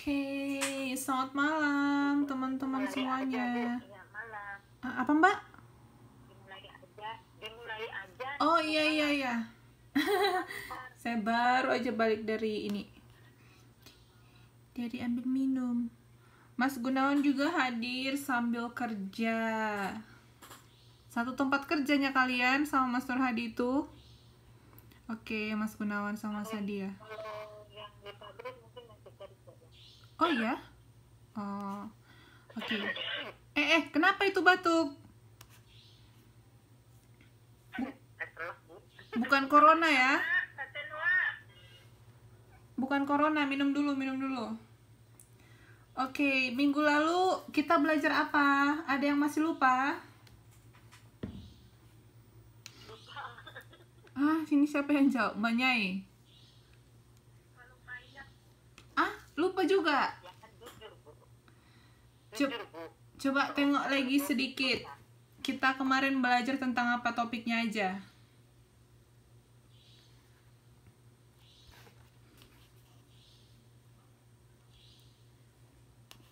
Oke, selamat malam teman-teman semuanya. Ya, malam. Apa Mbak? Dimulai aja. Oh iya. Saya baru aja balik dari ini. Dari ambil minum. Mas Gunawan juga hadir sambil kerja. Satu tempat kerjanya kalian sama Mas Nur Hadi itu. Oke, Mas Gunawan sama Mas Hadi ya. Kalau yang di pabrik mungkin masih kerja. Oh iya? Oh, oke. Kenapa itu batuk? Bukan corona ya? Bukan corona, minum dulu. Oke, minggu lalu kita belajar apa? Ada yang masih lupa? Sini siapa yang jawab? Mbak Nyai. Lupa juga. Coba tengok lagi sedikit. Kita kemarin belajar tentang apa topiknya aja.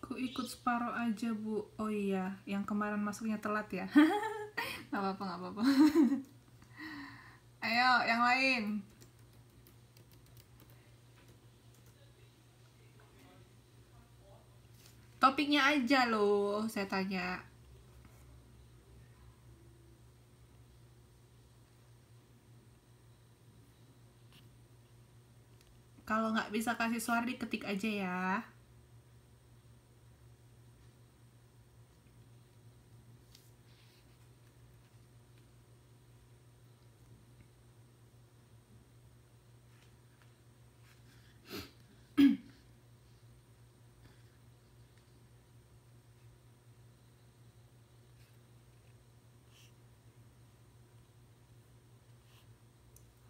Ku ikut separuh aja, Bu. Oh iya, yang kemarin masuknya telat ya. Gak apa-apa. Ayo, yang lain. Topiknya aja loh, saya tanya. Kalau nggak bisa kasih suara, diketik aja ya.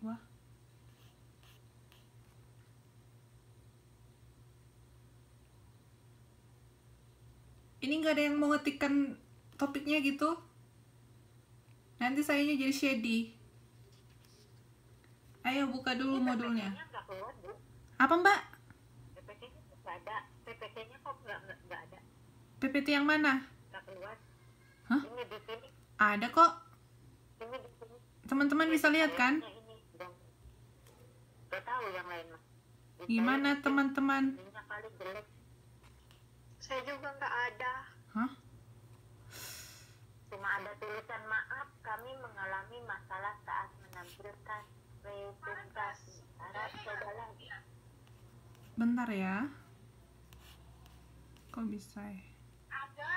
Wah. Ini nggak ada yang mau ngetikkan topiknya gitu. Nanti sayanya jadi shady. Ayo buka dulu modulnya. Apa Mbak? PPT-nya nggak ada. PPT-nya kok nggak ada. PPT yang mana? Nggak keluar. Hah? Ini di sini. Ada kok. Ini di sini. Teman-teman bisa lihat kan? Gak tahu yang lain mah. Gimana teman-teman? Ini kali jelek. Saya juga nggak ada. Hah? Cuma ada tulisan maaf kami mengalami masalah saat menampilkan presentasi. Harap coba lagi. Bentar ya. Kok bisa ya?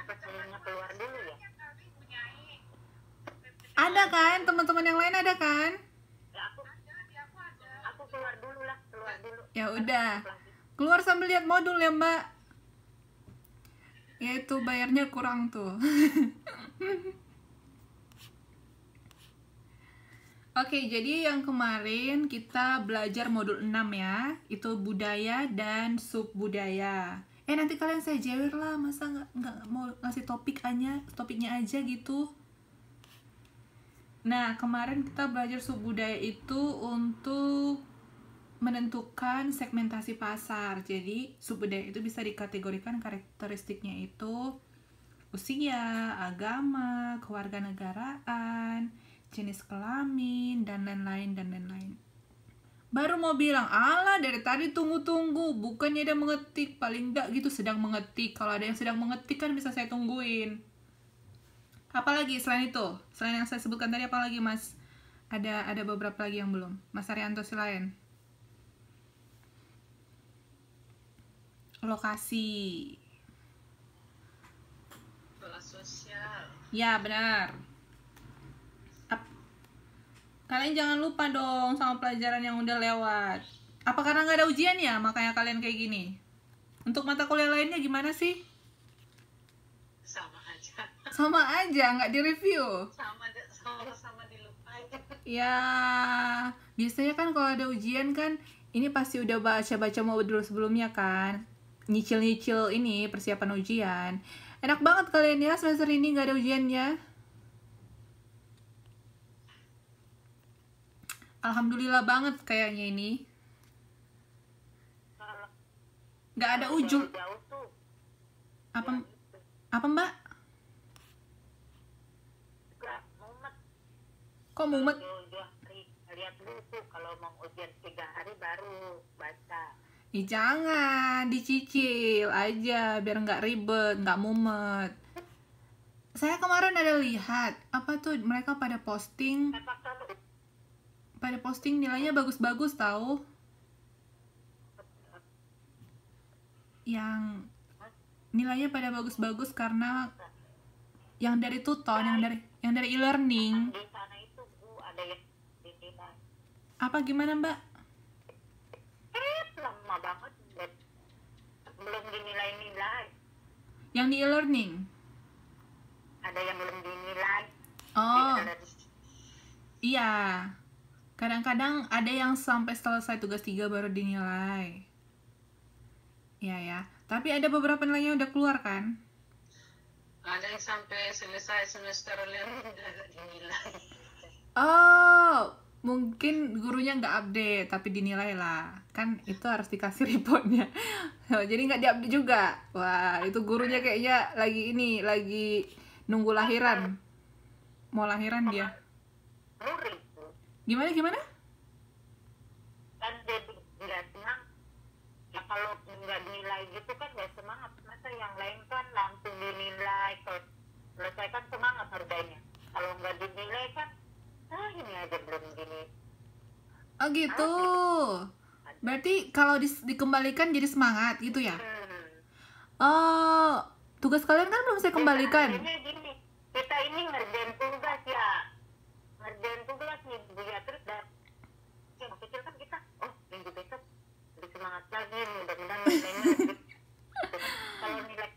Pesannya keluar dulu ya. Ada kan? Teman-teman yang lain ada kan? Ya aku keluar dulu lah, Ya udah. Keluar sambil lihat modul ya, Mbak. Ya itu bayarnya kurang tuh. Oke, jadi yang kemarin kita belajar modul 6 ya. Itu budaya dan subbudaya. Nanti kalian saya jewer lah, masa nggak mau ngasih topiknya aja gitu. Nah, kemarin kita belajar subbudaya itu untuk menentukan segmentasi pasar. Jadi, subbudaya itu bisa dikategorikan karakteristiknya itu usia, agama, kewarganegaraan, jenis kelamin, dan lain-lain. Baru mau bilang, alah dari tadi tunggu-tunggu, bukannya dia mengetik, paling enggak gitu sedang mengetik. Kalau ada yang sedang mengetik kan bisa saya tungguin. Apalagi selain itu? Selain yang saya sebutkan tadi, apalagi Mas? Ada beberapa lagi yang belum. Mas Arianto silain. Lokasi. Kelas sosial. Ya, benar. Kalian jangan lupa dong sama pelajaran yang udah lewat. Apa karena nggak ada ujian ya, makanya kalian kayak gini? Untuk mata kuliah lainnya gimana sih? Sama aja, nggak direview. Sama dilupain. Ya, biasanya kan kalau ada ujian kan, ini pasti udah baca-baca modul sebelumnya kan, nyicil-nyicil ini persiapan ujian. Enak banget kalian ya semester ini nggak ada ujian ya. Alhamdulillah banget kayaknya ini. Nggak ada ujung. Jauh tuh. Apa Ya, itu. apa Mbak? Enggak, mumet. Kok mumet? Jauh-jauh hari. Lihat dulu tuh kalau mau ujian 3 hari baru baca. Ih, jangan, dicicil aja biar nggak ribet, nggak mumet. Saya kemarin ada lihat apa tuh mereka pada posting nilainya bagus-bagus tahu. Yang nilainya pada bagus-bagus karena yang dari Tuton, yang dari e-learning. Di sana itu Bu ada yang dinilai. Apa gimana, Mbak? Lama banget belum dinilai-nilai. Yang di e-learning. Ada yang belum dinilai. Oh. Iya. Kadang-kadang ada yang sampai selesai tugas 3 baru dinilai. Iya ya. Tapi ada beberapa nilainya udah keluar kan? Ada yang sampai selesai semester lalu udah dinilai. Oh, mungkin gurunya nggak update tapi dinilai lah. Kan itu harus dikasih reportnya. Jadi nggak diupdate juga. Wah, itu gurunya kayaknya lagi nunggu lahiran. Mau lahiran dia. Murid Bu. Gimana? Kan jadi nggak senang. Ya kalau nggak dinilai gitu kan nggak semangat. Masa yang lain kan langsung dinilai. Kalau selesai kan semangat harganya. Kalau nggak dinilai kan, ini aja belum gini. Oh gitu. Berarti kalau dikembalikan jadi semangat gitu ya? Oh, tugas kalian kan belum saya kembalikan. Akhirnya gini, kita ini ngerjain tugas ya. Ngerjain tugas nih Bu ya. Terus yang kecil kan kita, minggu besok lebih semangat lagi. Mudah-mudahan nilainya lebih. Kalau nilai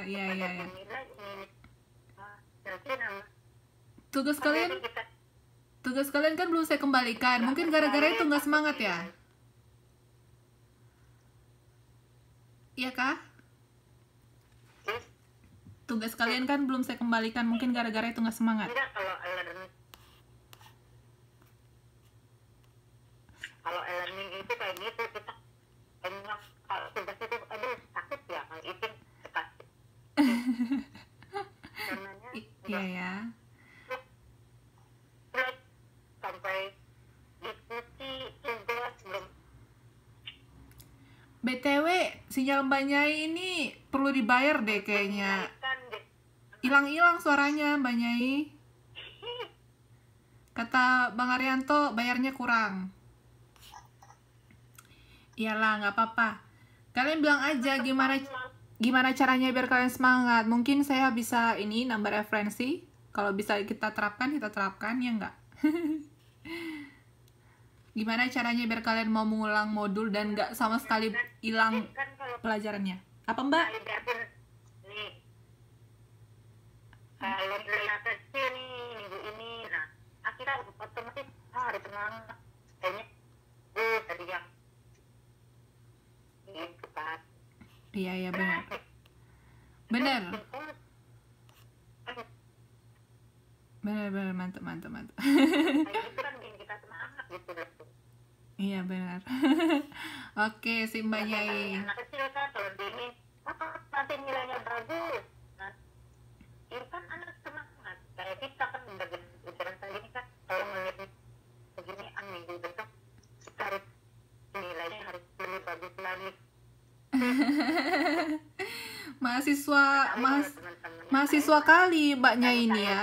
Iya. nilai ini kira-kira Tugas kalian kan belum saya kembalikan. Mungkin gara-gara itu nggak semangat ya? Iya kah? Tugas kalian kan belum saya kembalikan. Mungkin gara-gara itu nggak semangat. enggak kalau e-learning itu kayak gitu kita enak kalau tugas itu takut ya itu sekasih karenanya Iya ya. sampai diskusi tugas belum. BTW, sinyal Mbak Nyai ini perlu dibayar deh kayaknya. Hilang-hilang suaranya Mbak Nyai. Kata Bang Arianto bayarnya kurang. Iyalah, nggak apa-apa. Kalian bilang aja gimana caranya biar kalian semangat. Mungkin saya bisa nambah referensi. Kalau bisa kita terapkan ya nggak? Gimana caranya biar kalian mau mengulang modul dan nggak sama sekali hilang pelajarannya? Apa Mbak? Nih, kalau nilai kecil nih minggu ini, nah akhirnya otomatis hari semangat kayaknya tadi yang gitu kan. Iya benar. Benar mantap. Itu kan bikin kita semangat gitu loh. Iya benar. Oke, si Mbak Nyai. Anak kecil kan kalau ini nanti nilainya bagus. Nah, itu kan anak semangat. Kayak kita kan ujian kali ini kan kalau melihat begini minggu besok kita harus nilainya harus lebih bagus lagi. mahasiswa kali Mbaknya ini ya.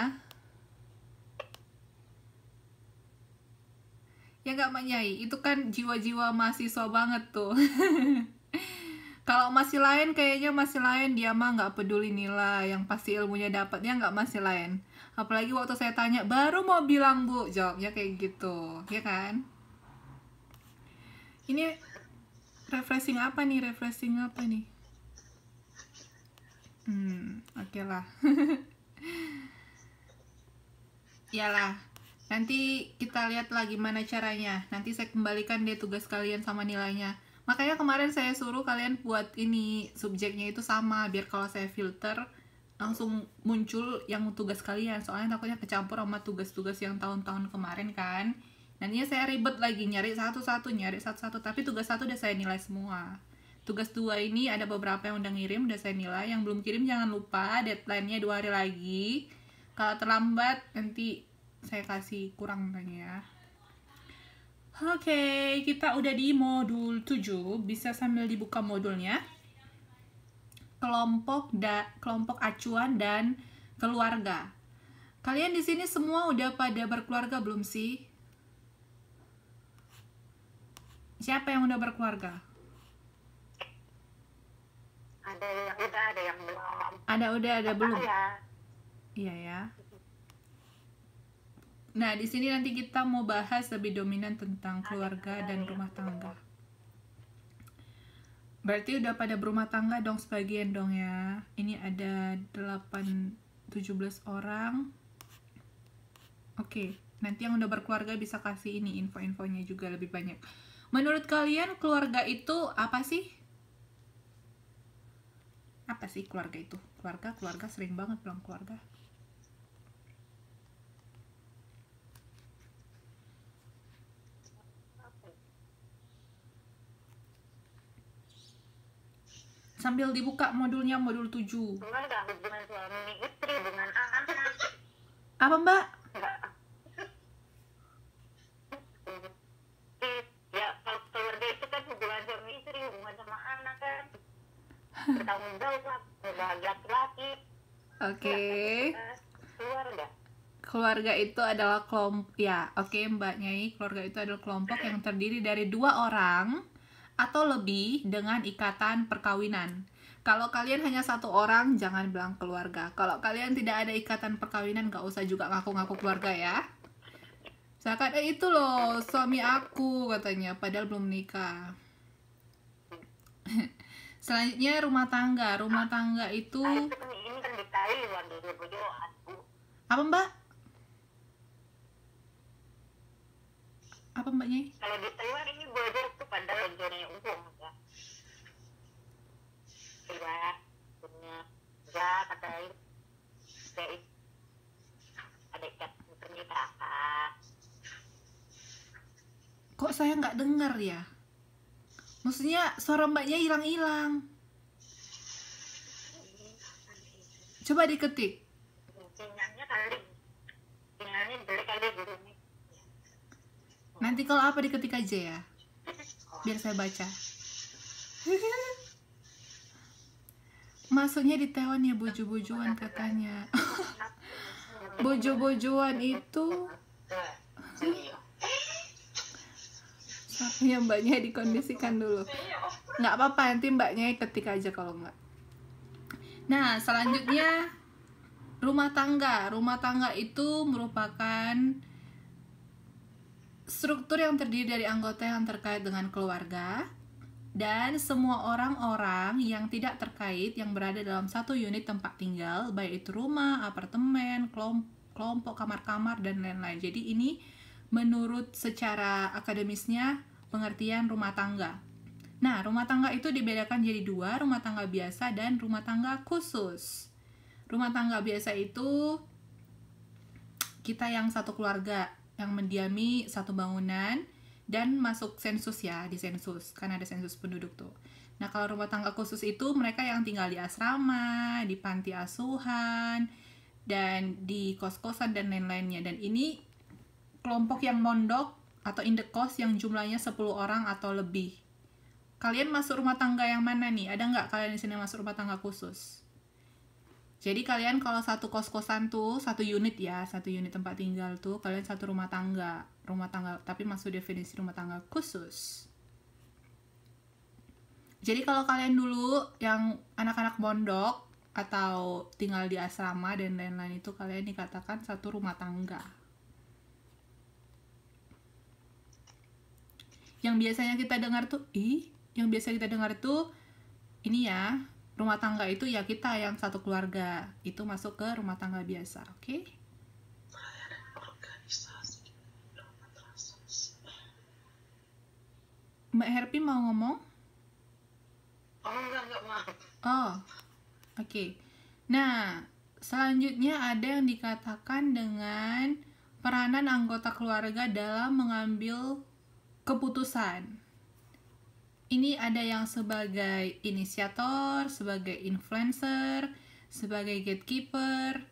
Ya nggak Mbak Nyai, itu kan jiwa-jiwa mahasiswa banget tuh. Kalau masih lain kayaknya masih lain, dia mah nggak peduli nilai, yang pasti ilmunya dapatnya nggak masih lain. Apalagi waktu saya tanya, baru mau bilang Bu, jawabnya kayak gitu, ya kan? Ini refreshing apa nih? Oke lah. Iyalah. Nanti kita lihat lah gimana caranya. Nanti saya kembalikan deh tugas kalian sama nilainya. Makanya kemarin saya suruh kalian buat subjeknya itu sama. Biar kalau saya filter, langsung muncul yang tugas kalian. Soalnya takutnya kecampur sama tugas-tugas yang tahun-tahun kemarin kan. Nantinya saya ribet lagi nyari satu-satu, tapi tugas 1 udah saya nilai semua. Tugas 2 ini ada beberapa yang udah ngirim, udah saya nilai. Yang belum kirim jangan lupa, deadline-nya 2 hari lagi. Kalau terlambat nanti saya kasih kurang nilainya ya. Oke, kita udah di modul 7. Bisa sambil dibuka modulnya. Kelompok acuan dan keluarga. Kalian di sini semua udah pada berkeluarga belum sih? Siapa yang udah berkeluarga? Ada yang udah, ada yang belum. Ada udah, ada belum? Ya. Iya ya. Nah, di sini nanti kita mau bahas lebih dominan tentang keluarga dan rumah tangga. Berarti udah pada berumah tangga dong sebagian dong ya. Ini ada 17 orang. Oke, nanti yang udah berkeluarga bisa kasih ini info-infonya juga lebih banyak. Menurut kalian keluarga itu apa sih? Apa sih keluarga itu? Keluarga sering banget bilang keluarga. Sambil dibuka modulnya, modul 7. Enggak hubungan suami istri, hubungan anak. Apa mbak? Enggak. Ya, kalau keluarga itu kan hubungan suami istri, hubungan sama anak kan. Bertanggung jawab, bahagia laki-laki. Oke. Keluarga. Keluarga itu adalah kelompok ya. Oke, Mbak Nyai, keluarga itu adalah kelompok yang terdiri dari 2 orang atau lebih dengan ikatan perkawinan. Kalau kalian hanya 1 orang, jangan bilang keluarga. Kalau kalian tidak ada ikatan perkawinan, gak usah juga ngaku-ngaku keluarga ya. Misalkan, itu loh suami aku katanya, padahal belum nikah. Selanjutnya rumah tangga. Rumah tangga itu Ini kan di Taiwan, di Bojoan. apa mbak? Apa mbak Nyai? Kalau di Taiwan ini belajar tuh pada belajarnya umum ya. Punya katanya ada ikat pernikahan. Kok saya nggak dengar ya? Maksudnya suara mbaknya hilang-hilang. Coba diketik. Sinyalnya kali, sinyalnya jelek kali di sini. Nanti kalau apa diketik aja ya, biar saya baca. Maksudnya di Taiwan ya bojo-bojoan katanya. Bojo-bojoan itu suaranya mbaknya dikondisikan dulu. Nggak apa-apa, nanti mbaknya ketik aja kalau nggak. Nah, selanjutnya rumah tangga. Rumah tangga itu merupakan struktur yang terdiri dari anggota yang terkait dengan keluarga dan semua orang-orang yang tidak terkait yang berada dalam satu unit tempat tinggal, baik itu rumah, apartemen, kelompok kamar-kamar, dan lain-lain. Jadi ini menurut secara akademisnya pengertian rumah tangga. Nah, rumah tangga itu dibedakan jadi 2, rumah tangga biasa dan rumah tangga khusus. Rumah tangga biasa itu kita yang satu keluarga yang mendiami satu bangunan dan masuk sensus ya, di sensus kan ada sensus penduduk tuh. Nah, kalau rumah tangga khusus itu mereka yang tinggal di asrama, di panti asuhan, dan di kos-kosan dan lain-lainnya. Dan ini kelompok yang mondok atau indekos yang jumlahnya 10 orang atau lebih. Kalian masuk rumah tangga yang mana nih? Ada nggak kalian di sini masuk rumah tangga khusus? Jadi kalian kalau satu kos-kosan tuh, satu unit ya, satu unit tempat tinggal tuh, kalian satu rumah tangga, tapi masuk definisi rumah tangga khusus. Jadi kalau kalian dulu yang anak-anak mondok atau tinggal di asrama dan lain-lain itu kalian dikatakan satu rumah tangga. Yang biasanya kita dengar tuh, ini ya, rumah tangga itu ya kita yang satu keluarga, itu masuk ke rumah tangga biasa, oke? Mbak Herpi mau ngomong? Oh, enggak mau. Oh, oke. Nah, selanjutnya ada yang dikatakan dengan Peranan anggota keluarga dalam mengambil keputusan. Ini ada yang sebagai inisiator, sebagai influencer, sebagai gatekeeper,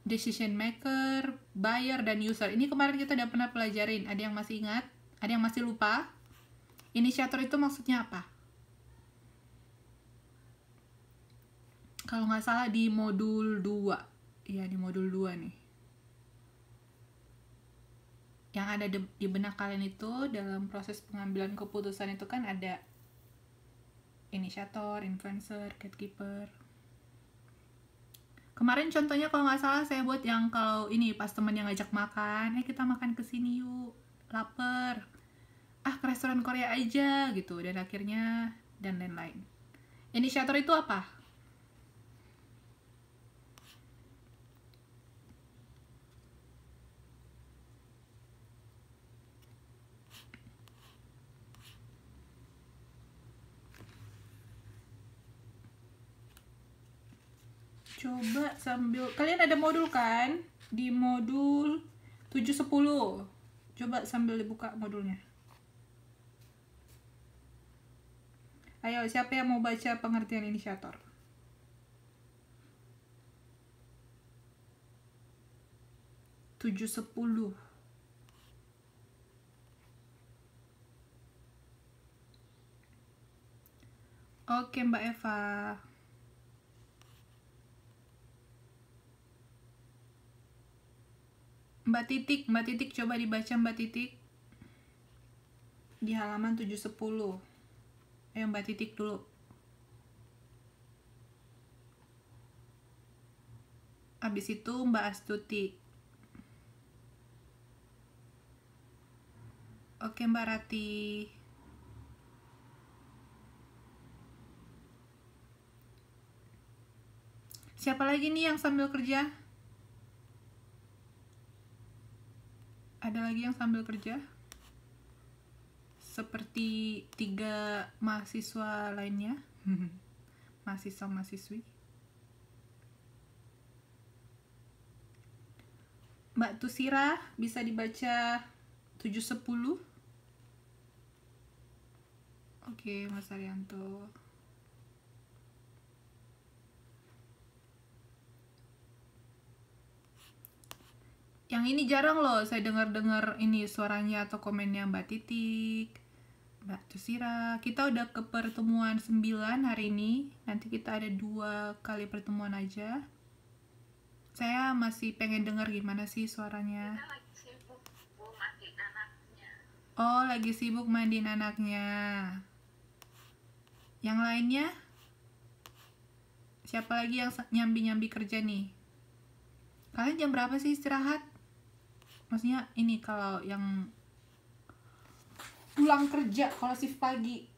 decision maker, buyer, dan user. Ini kemarin kita udah pernah pelajarin. Ada yang masih ingat? Ada yang masih lupa? Inisiator itu maksudnya apa? Kalau nggak salah di modul 2. Iya, di modul 2 nih. Yang ada di benak kalian itu dalam proses pengambilan keputusan itu kan ada inisiator, influencer, gatekeeper. Kemarin contohnya kalau nggak salah saya buat yang kalau ini pas temen yang ngajak makan, kita makan kesini yuk, lapar. Ke restoran Korea aja gitu, dan akhirnya dan lain-lain. Inisiator itu apa? Coba sambil, kalian ada modul kan? Di modul 7-10. Coba sambil dibuka modulnya. Ayo, siapa yang mau baca pengertian inisiator? Tujuh 10. Oke, Mbak Eva. Mbak Titik coba dibaca Mbak Titik. Di halaman 7-10. Ayo Mbak Titik dulu. Habis itu Mbak Astuti. Oke Mbak Rati. Siapa lagi nih yang sambil kerja? Ada lagi yang sambil kerja? Seperti 3 mahasiswa lainnya. Mahasiswa-mahasiswi. Mbak Tusira bisa dibaca 7-10. Oke, Mas Arianto. Yang ini jarang loh saya dengar-dengar ini suaranya atau komennya Mbak Titik, Mbak Tusira. Kita udah ke pertemuan 9 hari ini. Nanti kita ada 2 kali pertemuan aja. Saya masih pengen dengar gimana sih suaranya. Oh, lagi sibuk mandiin anaknya. Yang lainnya? Siapa lagi yang nyambi-nyambi kerja nih? Kalian jam berapa sih istirahat? Maksudnya ini kalau yang pulang kerja, kalau shift pagi.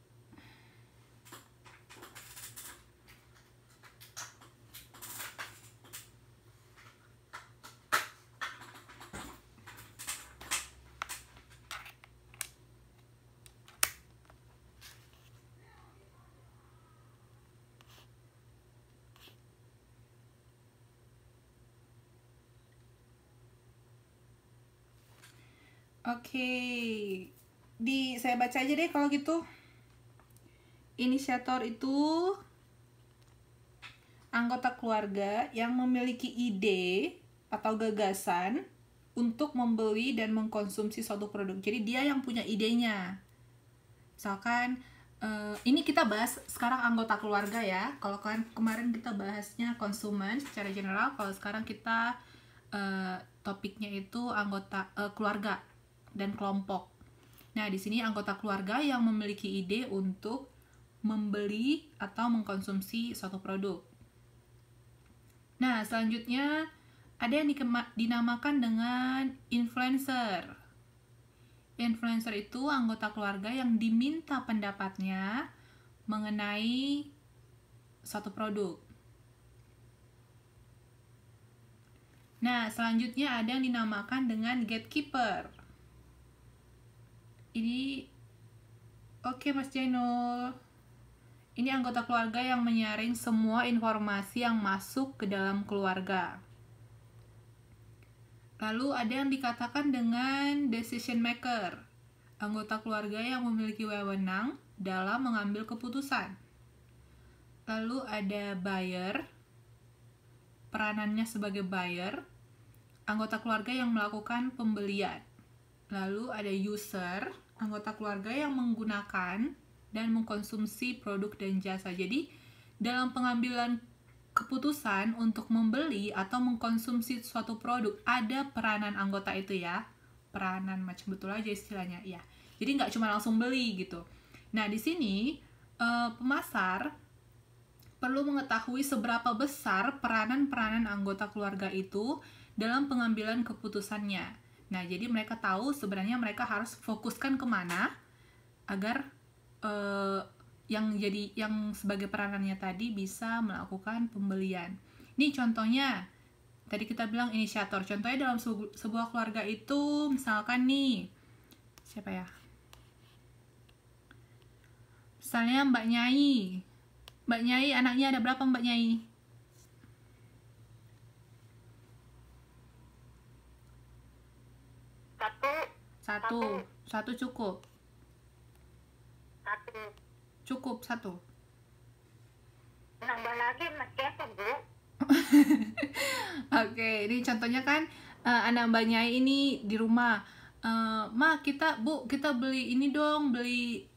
Oke, saya baca aja deh kalau gitu. Inisiator itu anggota keluarga yang memiliki ide atau gagasan untuk membeli dan mengkonsumsi suatu produk. Jadi dia yang punya idenya. Misalkan ini kita bahas sekarang anggota keluarga ya. Kalau kemarin kita bahasnya konsumen secara general, kalau sekarang kita topiknya itu anggota keluarga dan kelompok. Nah, di sini anggota keluarga yang memiliki ide untuk membeli atau mengkonsumsi suatu produk. Nah, selanjutnya ada yang dinamakan dengan influencer. Influencer itu anggota keluarga yang diminta pendapatnya mengenai suatu produk. Nah, selanjutnya ada yang dinamakan dengan gatekeeper. Ini oke Mas Jainul. Ini anggota keluarga yang menyaring semua informasi yang masuk ke dalam keluarga. Lalu ada yang dikatakan dengan decision maker, anggota keluarga yang memiliki wewenang dalam mengambil keputusan. Lalu ada buyer, peranannya sebagai buyer, anggota keluarga yang melakukan pembelian. Lalu ada user, anggota keluarga yang menggunakan dan mengkonsumsi produk dan jasa. Jadi dalam pengambilan keputusan untuk membeli atau mengkonsumsi suatu produk ada peranan anggota itu ya, peranan macam betul aja istilahnya ya. Jadi nggak cuma langsung beli gitu. Nah di sini pemasar perlu mengetahui seberapa besar peranan anggota keluarga itu dalam pengambilan keputusannya. Nah jadi mereka tahu sebenarnya mereka harus fokuskan kemana agar yang sebagai peranannya tadi bisa melakukan pembelian. Nih contohnya, tadi kita bilang inisiator. Contohnya dalam sebuah keluarga itu, misalkan nih, siapa ya? Misalnya Mbak Nyai. Mbak Nyai, anaknya ada berapa Mbak Nyai? Satu cukup. Cukup satu. Nambah lagi masih apa, Bu? Oke, ini contohnya kan anak Mbak Nyai ini di rumah. Ma, kita beli ini dong, beli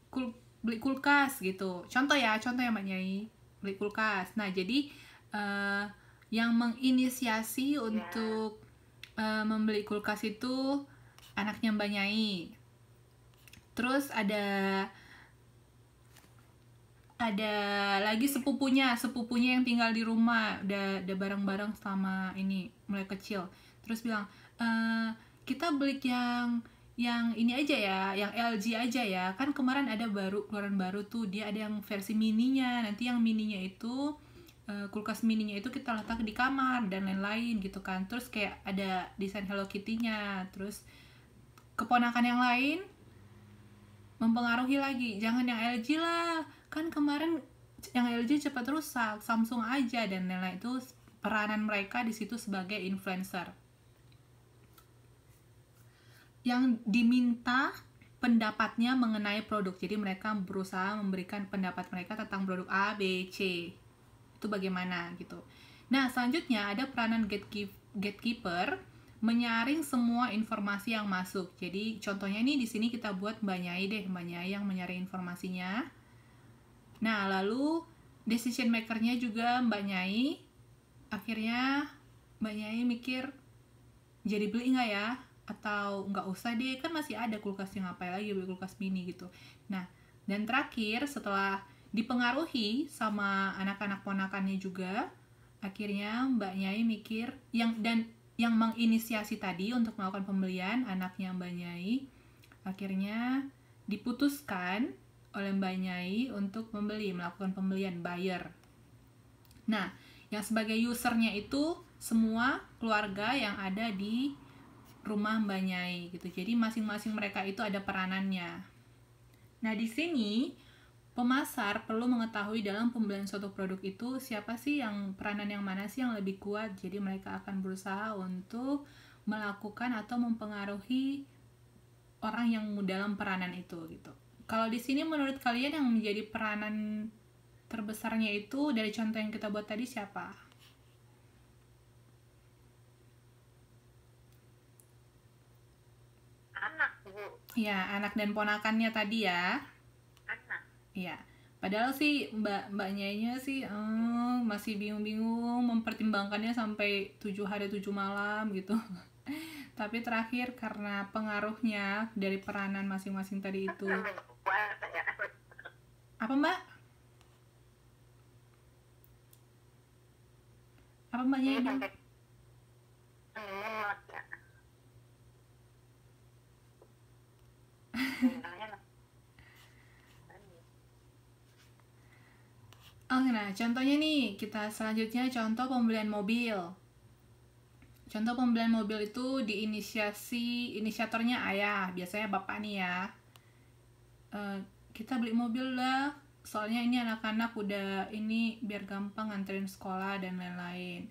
kulkas gitu. Contoh ya Mbak Nyai, beli kulkas. Nah, jadi yang menginisiasi untuk membeli kulkas itu anaknya Mbak Nyai. Terus ada lagi sepupunya yang tinggal di rumah, udah bareng-bareng sama ini mulai kecil. Terus bilang, kita beli yang ini aja ya, yang LG aja ya. Kan kemarin ada keluaran baru tuh, dia ada yang versi mininya. Nanti yang mininya itu kulkas mininya itu kita letak di kamar dan lain-lain gitu kan. Terus kayak ada desain Hello Kitty-nya. Terus keponakan yang lain mempengaruhi lagi, jangan yang LG lah, kan kemarin yang LG cepat rusak, Samsung aja dan lain-lain. Itu peranan mereka di situ sebagai influencer. Yang diminta pendapatnya mengenai produk, jadi mereka berusaha memberikan pendapat mereka tentang produk A, B, C. Itu bagaimana gitu. Nah selanjutnya ada peranan gatekeeper, menyaring semua informasi yang masuk. Jadi contohnya ini di sini kita buat Mbak Nyai deh, Mbak Nyai yang menyaring informasinya. Nah, lalu decision maker-nya juga Mbak Nyai. Akhirnya Mbak Nyai mikir, jadi beli nggak ya? Atau nggak usah deh, kan masih ada kulkas, yang ngapain lagi beli kulkas mini gitu. Nah, dan terakhir setelah dipengaruhi sama anak-anak ponakannya juga, akhirnya Mbak Nyai mikir, yang menginisiasi tadi untuk melakukan pembelian, anaknya Mbak Nyai, akhirnya diputuskan oleh Mbak Nyai untuk melakukan pembelian, buyer. Nah, yang sebagai usernya itu semua keluarga yang ada di rumah Mbak Nyai gitu. Jadi masing-masing mereka itu ada peranannya. Nah, di sini pemasar perlu mengetahui dalam pembelian suatu produk itu siapa sih peranan yang mana sih yang lebih kuat. Jadi mereka akan berusaha untuk melakukan atau mempengaruhi orang yang dalam peranan itu gitu. Kalau di sini menurut kalian yang menjadi peranan terbesarnya itu dari contoh yang kita buat tadi siapa? Anak, Bu. Ya, anak dan ponakannya tadi ya. Anak. Iya. Padahal sih Mbak Nyainya sih masih bingung-bingung mempertimbangkannya sampai 7 hari 7 malam gitu. Tapi terakhir karena pengaruhnya dari peranan masing-masing tadi itu. Apa Mbak? Apa Mbak Nyai? Nah, contohnya nih, kita selanjutnya contoh pembelian mobil. Contoh pembelian mobil itu inisiatornya ayah, biasanya bapak nih ya. Kita beli mobil lah, soalnya ini anak-anak udah ini biar gampang nganterin sekolah dan lain-lain.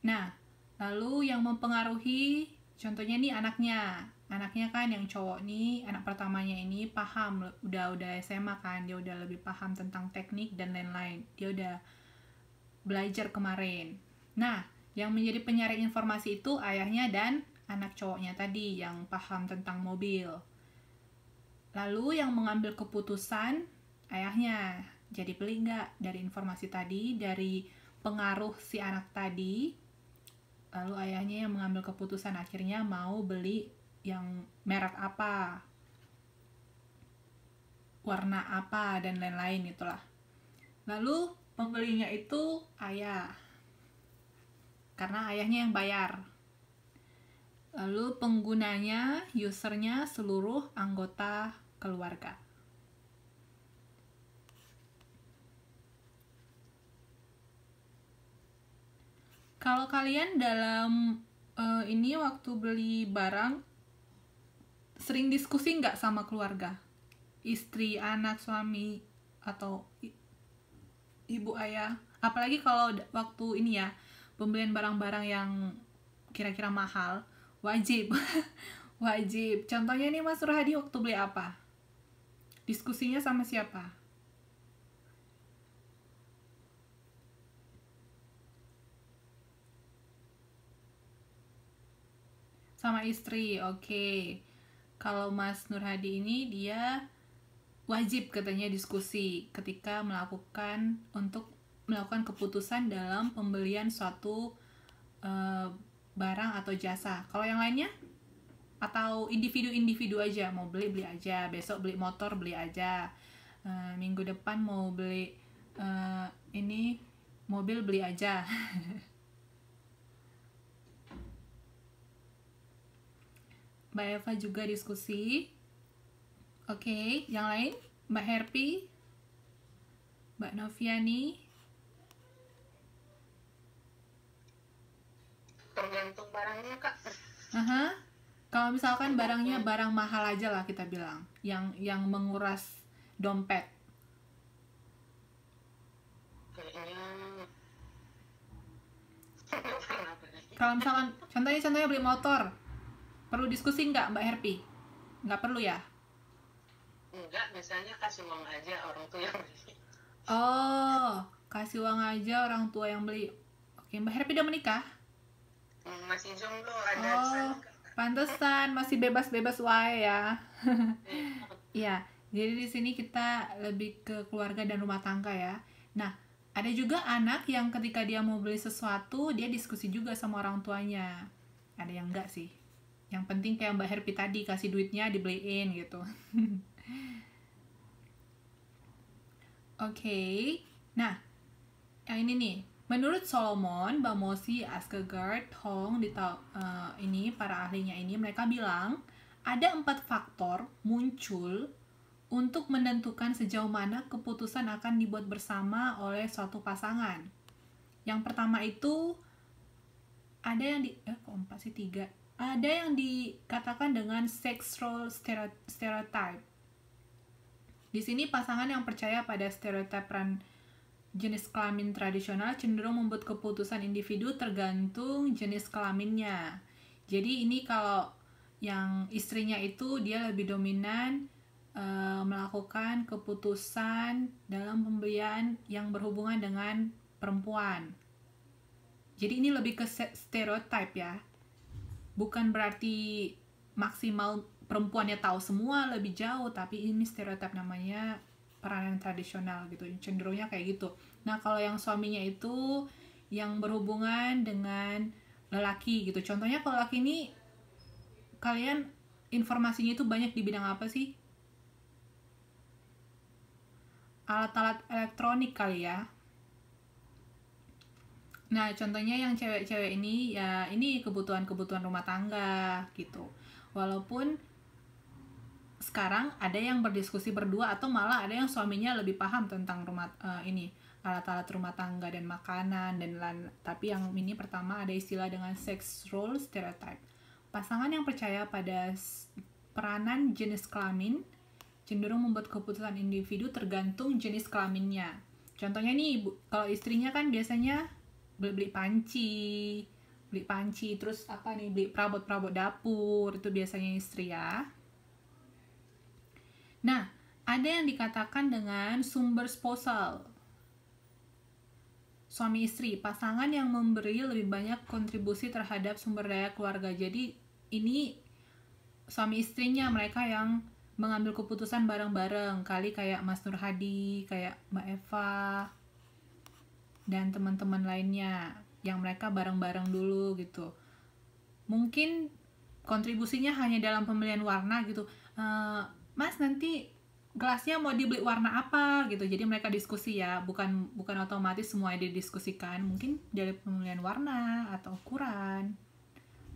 Nah, Lalu yang mempengaruhi, contohnya nih anaknya kan yang cowok nih, anak pertamanya ini paham, udah SMA kan, dia udah lebih paham tentang teknik dan lain-lain, dia udah belajar kemarin. Nah, yang menjadi penyaring informasi itu ayahnya dan anak cowoknya tadi yang paham tentang mobil. Lalu yang mengambil keputusan ayahnya. Jadi beli nggak dari informasi tadi, dari pengaruh si anak tadi. Lalu ayahnya yang mengambil keputusan, akhirnya mau beli yang merek apa, warna apa, dan lain-lain itulah. Lalu pembelinya itu ayah, karena ayahnya yang bayar. Lalu penggunanya, usernya seluruh anggota keluarga. Kalau kalian dalam ini waktu beli barang, sering diskusi nggak sama keluarga? Istri, anak, suami, atau ibu, ayah? Apalagi kalau waktu ini ya, pembelian barang-barang yang kira-kira mahal, wajib. Wajib. Contohnya nih Mas Surhadi waktu beli apa? Diskusinya sama siapa? Sama istri, oke. Kalau Mas Nurhadi ini dia wajib katanya diskusi ketika untuk melakukan keputusan dalam pembelian suatu barang atau jasa. Kalau yang lainnya? Atau individu-individu aja, mau beli aja, besok beli motor beli aja, minggu depan mau beli ini mobil beli aja. Mbak Eva juga diskusi. Oke, yang lain? Mbak Herpi, Mbak Noviani. Tergantung barangnya Kak. Kalau misalkan barangnya barang mahal aja lah kita bilang, yang menguras dompet. Kayaknya Kalau misalkan contohnya beli motor, perlu diskusi nggak Mbak Herpi? Nggak perlu ya? enggak, biasanya kasih uang aja orang tua yang beli. Oh, kasih uang aja orang tua yang beli. Oke, Mbak Herpi udah menikah? Masih jomblo, ada Oh, pantesan masih bebas-bebas wae ya. Iya, jadi di sini kita lebih ke keluarga dan rumah tangga ya. Nah, ada juga anak yang ketika dia mau beli sesuatu, dia diskusi juga sama orang tuanya. Ada yang enggak sih. Yang penting kayak Mbak Herpi tadi, kasih duitnya dibeliin gitu. Oke. Nah, yang ini nih. Menurut Solomon, Bamosi, Askegaard, Hong, ini para ahlinya ini, mereka bilang ada 4 faktor muncul untuk menentukan sejauh mana keputusan akan dibuat bersama oleh suatu pasangan. Yang pertama itu ada yang ada yang dikatakan dengan sex role stereotype. Di sini pasangan yang percaya pada stereotip peran jenis kelamin tradisional cenderung membuat keputusan individu tergantung jenis kelaminnya. Jadi ini kalau yang istrinya itu dia lebih dominan melakukan keputusan dalam pembelian yang berhubungan dengan perempuan. Jadi ini lebih ke stereotip ya. Bukan berarti maksimal perempuannya tahu semua lebih jauh, tapi ini stereotip, namanya peranan tradisional gitu, cenderungnya kayak gitu. Nah, kalau yang suaminya itu yang berhubungan dengan lelaki gitu. Contohnya kalau laki ini, kalian informasinya itu banyak di bidang apa sih? Alat-alat elektronik kali ya. Nah, contohnya yang cewek-cewek ini, ya ini kebutuhan-kebutuhan rumah tangga gitu. Walaupun sekarang ada yang berdiskusi berdua atau malah ada yang suaminya lebih paham tentang alat-alat rumah tangga dan makanan dan lain. Tapi yang ini pertama ada istilah dengan sex role stereotype. Pasangan yang percaya pada peranan jenis kelamin cenderung membuat keputusan individu tergantung jenis kelaminnya. Contohnya nih, kalau istrinya kan biasanya beli panci, beli panci, terus apa nih, beli perabot-perabot dapur, itu biasanya istri ya. Nah, ada yang dikatakan dengan sumber spousal. Suami istri, pasangan yang memberi lebih banyak kontribusi terhadap sumber daya keluarga. Jadi ini suami istrinya, mereka yang mengambil keputusan bareng-bareng, kali kayak Mas Nur Hadi, kayak Mbak Eva, dan teman-teman lainnya, yang mereka bareng-bareng dulu gitu. Mungkin kontribusinya hanya dalam pemilihan warna gitu. Mas, nanti gelasnya mau dibeli warna apa gitu. Jadi mereka diskusi ya, bukan otomatis semuanya didiskusikan. Mungkin dari pemilihan warna atau ukuran.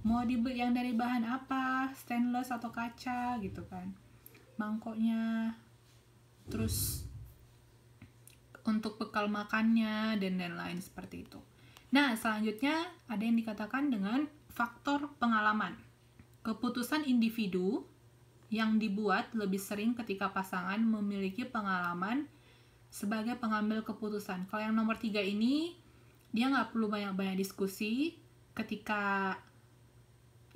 Mau dibeli yang dari bahan apa? Stainless atau kaca gitu kan. Mangkoknya. Terus untuk bekal makannya dan lain-lain seperti itu. Nah, selanjutnya ada yang dikatakan dengan faktor pengalaman. Keputusan individu yang dibuat lebih sering ketika pasangan memiliki pengalaman sebagai pengambil keputusan. Kalau yang nomor 3 ini, dia nggak perlu banyak-banyak diskusi. Ketika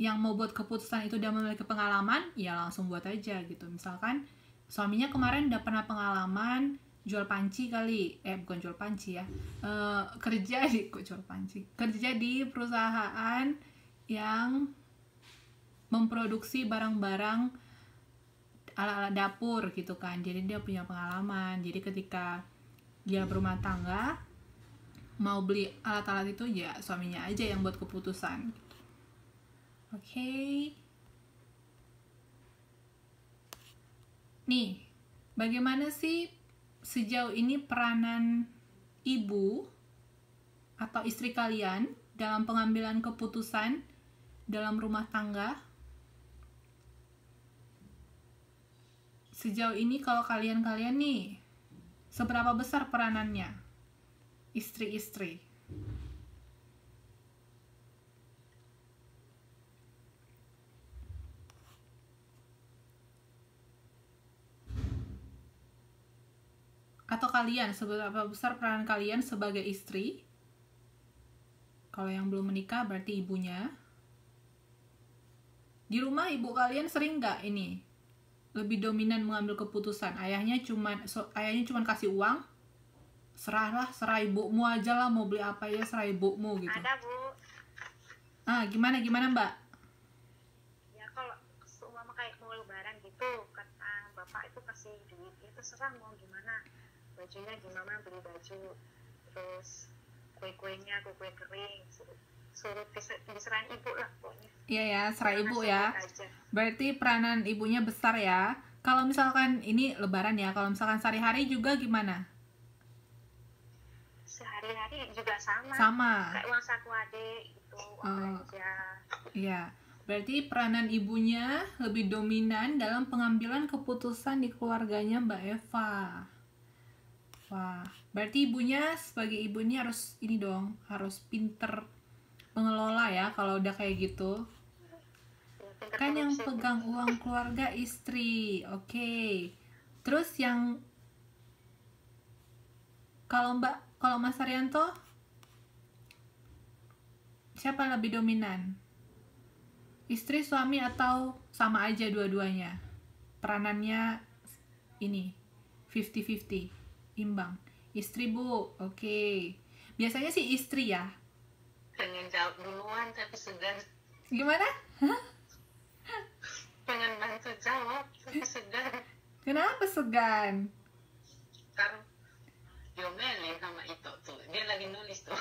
yang mau buat keputusan itu udah memiliki pengalaman, ya langsung buat aja gitu. Misalkan suaminya kemarin udah pernah pengalaman jual panci kali, bukan jual panci ya, kerja di perusahaan yang memproduksi barang-barang alat-alat dapur gitu kan. Jadi dia punya pengalaman. Jadi ketika dia berumah tangga mau beli alat-alat itu, ya suaminya aja yang buat keputusan. Oke. Nih, bagaimana sih sejauh ini peranan ibu atau istri kalian dalam pengambilan keputusan dalam rumah tangga? Sejauh ini kalau kalian nih, seberapa besar peranannya istri-istri? Atau kalian, seberapa besar peran kalian sebagai istri? Kalau yang belum menikah berarti ibunya. Di rumah ibu kalian sering nggak ini lebih dominan mengambil keputusan? Ayahnya cuman kasih uang, serah ibumu aja lah, mau beli apa ya serah ibumu gitu. Ada, Bu. Gimana Mbak? Ya kalau seumpama kayak mau lebaran gitu, kata bapak itu kasih duit, itu serah mau gimana, bajunya gimana, beli baju, terus kue-kuenya, kue kering, suruh diserahin ibu lah pokoknya. Iya ya, serah ibu ya. Aja. Berarti peranan ibunya besar ya. Kalau misalkan ini lebaran ya, kalau misalkan sehari-hari juga gimana? Sehari-hari juga sama. Kayak uang saku adik gitu, aja. Iya. Berarti peranan ibunya lebih dominan dalam pengambilan keputusan di keluarganya Mbak Eva. Wah, berarti ibunya sebagai ibu ini harus ini dong, harus pinter pengelola ya kalau udah kayak gitu. Kan yang pegang uang keluarga istri. Oke. Terus yang kalau Mas Arianto, siapa lebih dominan? Istri, suami, atau sama aja dua-duanya? Peranannya ini 50-50, imbang. Istri, Bu. Oke. Biasanya sih istri ya. Pengen jawab duluan tapi segan. Gimana? Pengen bantu jawab tapi segan. Kenapa segan? Karena diomelin sama itu tuh, dia lagi nulis tuh.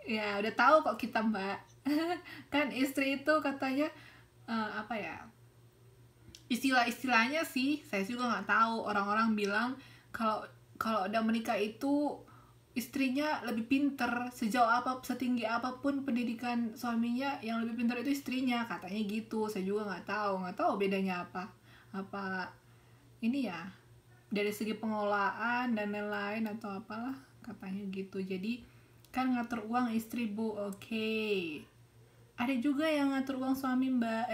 Ya udah tahu kok kita Mbak. Kan istri itu katanya apa ya, istilah-istilahnya sih saya juga nggak tahu. Orang-orang bilang kalau udah menikah itu istrinya lebih pinter, setinggi apapun pendidikan suaminya, yang lebih pinter itu istrinya, katanya gitu. Saya juga nggak tahu bedanya apa ini ya, dari segi pengelolaan dan lain-lain atau apalah, katanya gitu. Jadi kan ngatur uang istri, Bu. Oke. Ada juga yang ngatur uang suami, Mbak,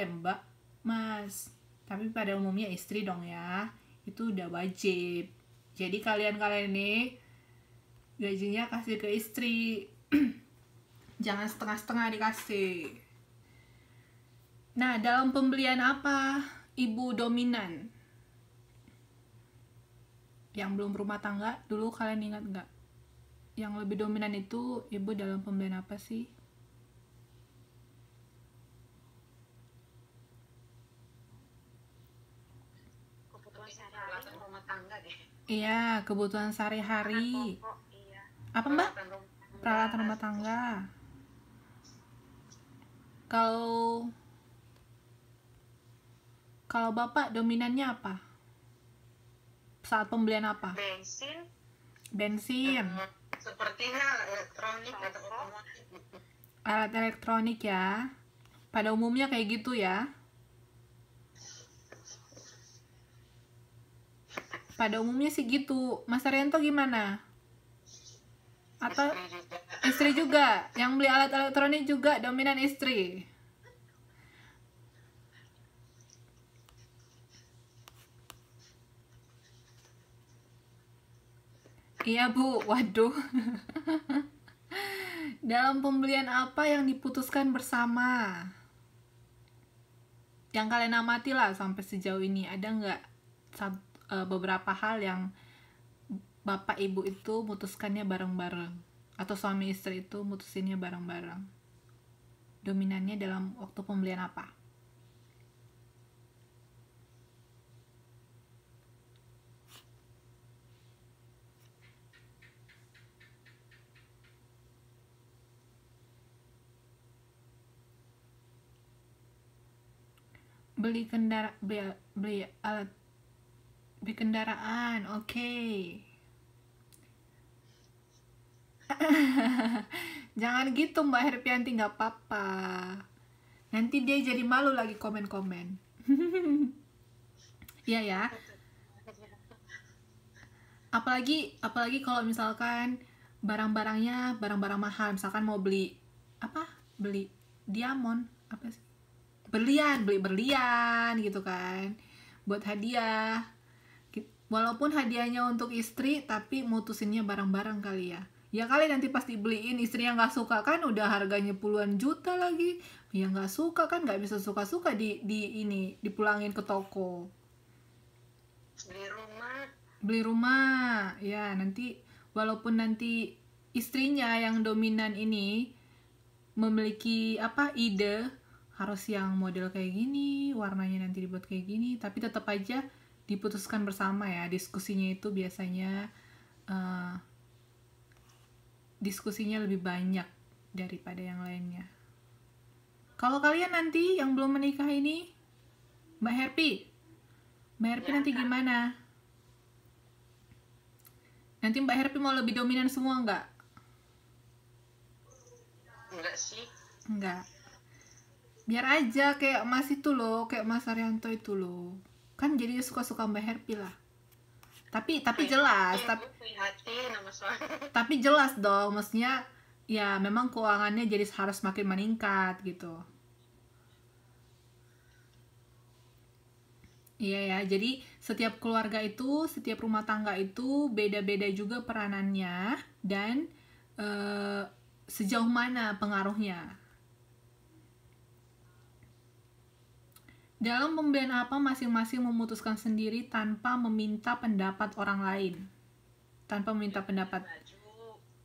Mas. Tapi pada umumnya istri dong ya, itu udah wajib. Jadi kalian ini Gajinya kasih ke istri. Jangan setengah-setengah dikasih. Nah, dalam pembelian apa ibu dominan? Yang belum berumah tangga, dulu kalian ingat nggak? Yang lebih dominan itu ibu dalam pembelian apa sih? Kebutuhan Peralatan sehari-hari, rumah tangga deh. Iya, kebutuhan sehari-hari. pokok, iya. Apa mbak? Peralatan rumah tangga. Peralatan rumah tangga. Kalau kalau bapak dominannya apa? Saat pembelian apa? Bensin, Bensin, Sepertinya elektronik atau otomotif. alat elektronik ya. Pada umumnya kayak gitu ya. Pada umumnya sih gitu. Mas Arianto gimana? Atau Istri juga. istri juga? Yang beli alat elektronik juga dominan istri? Iya bu, waduh. Dalam pembelian apa yang diputuskan bersama? Yang kalian amati lah sampai sejauh ini, ada nggak beberapa hal yang bapak ibu itu mutuskannya bareng-bareng? Atau suami istri itu mutusinnya bareng-bareng? Dominannya dalam waktu pembelian apa? Beli alat, beli kendaraan, oke. Jangan gitu Mbak Herpianti, nggak apa-apa. Nanti dia jadi malu lagi komen-komen. Iya ya. Apalagi kalau misalkan barang-barangnya barang-barang mahal, misalkan mau beli apa? Beli diamond, apa sih? Beli berlian gitu kan. Buat hadiah. Walaupun hadiahnya untuk istri, tapi mutusinnya barang-barang kali ya. Ya kali nanti pas dibeliin istrinya nggak suka kan udah harganya puluhan juta lagi. Ya nggak suka kan, nggak bisa suka-suka dipulangin ke toko. Beli rumah. Ya nanti walaupun nanti istrinya yang dominan ini memiliki ide harus yang model kayak gini, warnanya nanti dibuat kayak gini, tapi tetap aja diputuskan bersama ya. Diskusinya itu biasanya diskusinya lebih banyak daripada yang lainnya. Kalau kalian nanti yang belum menikah ini, Mbak Herpi nanti gimana? Nanti Mbak Herpi mau lebih dominan semua nggak? Enggak sih. Enggak. Biar aja kayak Mas itu loh, kayak Mas Arianto itu loh. Kan jadi suka-suka Mbak Herpi lah. Tapi jelas, tapi jelas dong, maksudnya ya memang keuangannya jadi harus makin meningkat gitu. Iya ya, jadi setiap keluarga itu, setiap rumah tangga itu beda-beda juga peranannya dan sejauh mana pengaruhnya. Dalam pembelian apa masing-masing memutuskan sendiri tanpa meminta pendapat orang lain? Tanpa meminta pendapat.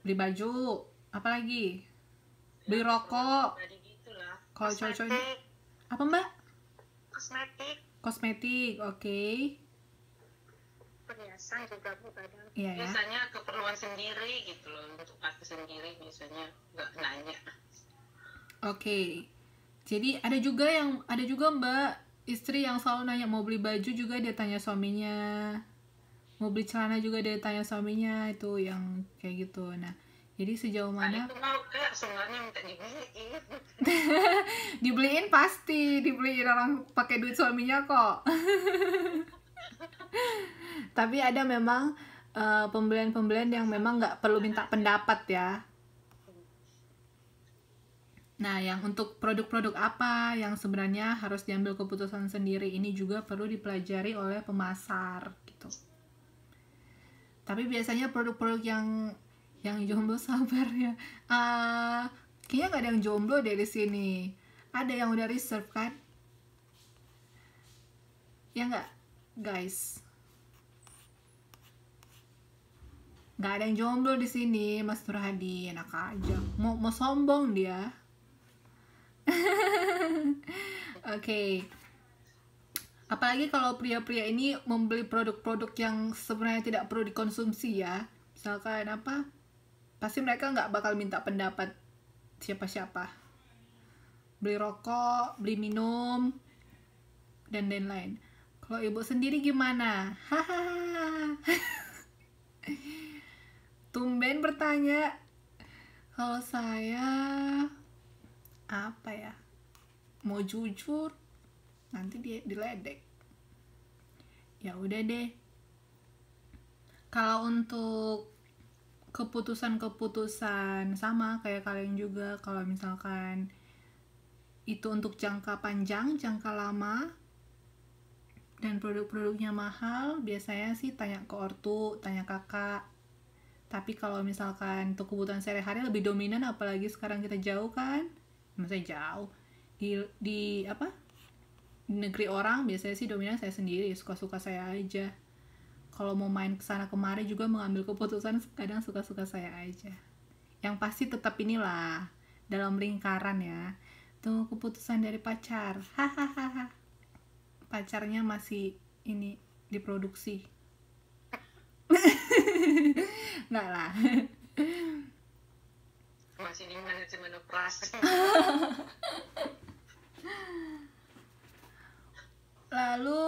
Beli baju, apalagi? Beli rokok. Kalau cowok-cowok ini apa Mbak? Kosmetik, oke. Perhiasan juga bu kadang. Iya ya. Biasanya keperluan sendiri gitu loh, untuk aku sendiri biasanya nggak nanya. Oke. Jadi ada juga Mbak istri yang selalu nanya, mau beli baju juga dia tanya suaminya, mau beli celana juga dia tanya suaminya, itu yang kayak gitu. Nah, jadi sejauh mana Itu mau Kak, sebenarnya minta dibeliin. dibeliin, pasti dibeliin, orang pakai duit suaminya kok. Tapi ada memang pembelian-pembelian yang memang nggak perlu minta pendapat ya. Nah, yang untuk produk-produk apa yang sebenarnya harus diambil keputusan sendiri, ini juga perlu dipelajari oleh pemasar gitu. Tapi biasanya produk-produk Yang jomblo sabar ya. Kayaknya nggak ada yang jomblo deh di sini. Ada yang udah reserve kan? Ya nggak, guys? Nggak ada yang jomblo di sini, Mas Nur Hadi. Enak aja. Mau sombong dia. Oke. Apalagi kalau pria-pria ini membeli produk-produk yang sebenarnya tidak perlu dikonsumsi ya. Misalkan apa? Pasti mereka nggak bakal minta pendapat siapa-siapa. Beli rokok, beli minum, dan lain-lain. Kalau ibu sendiri gimana? Hahaha. Tumben bertanya. Kalau saya apa ya? Mau jujur, nanti dia diledek. Ya udah deh. Kalau untuk keputusan-keputusan sama kayak kalian juga, kalau misalkan itu untuk jangka panjang, jangka lama, dan produk-produknya mahal, biasanya sih tanya ke ortu, tanya kakak. Tapi kalau misalkan untuk kebutuhan sehari-hari lebih dominan, apalagi sekarang kita jauh kan, maksudnya jauh di apa, di negeri orang, biasanya sih dominan saya sendiri, suka-suka saya aja. Kalau mau main kesana kemari juga mengambil keputusan kadang suka-suka saya aja. Yang pasti tetap inilah dalam lingkaran ya. Tunggu keputusan dari pacar. Hahaha. Pacarnya masih ini diproduksi. Nggak lah. Masih di manajemen operasi. Lalu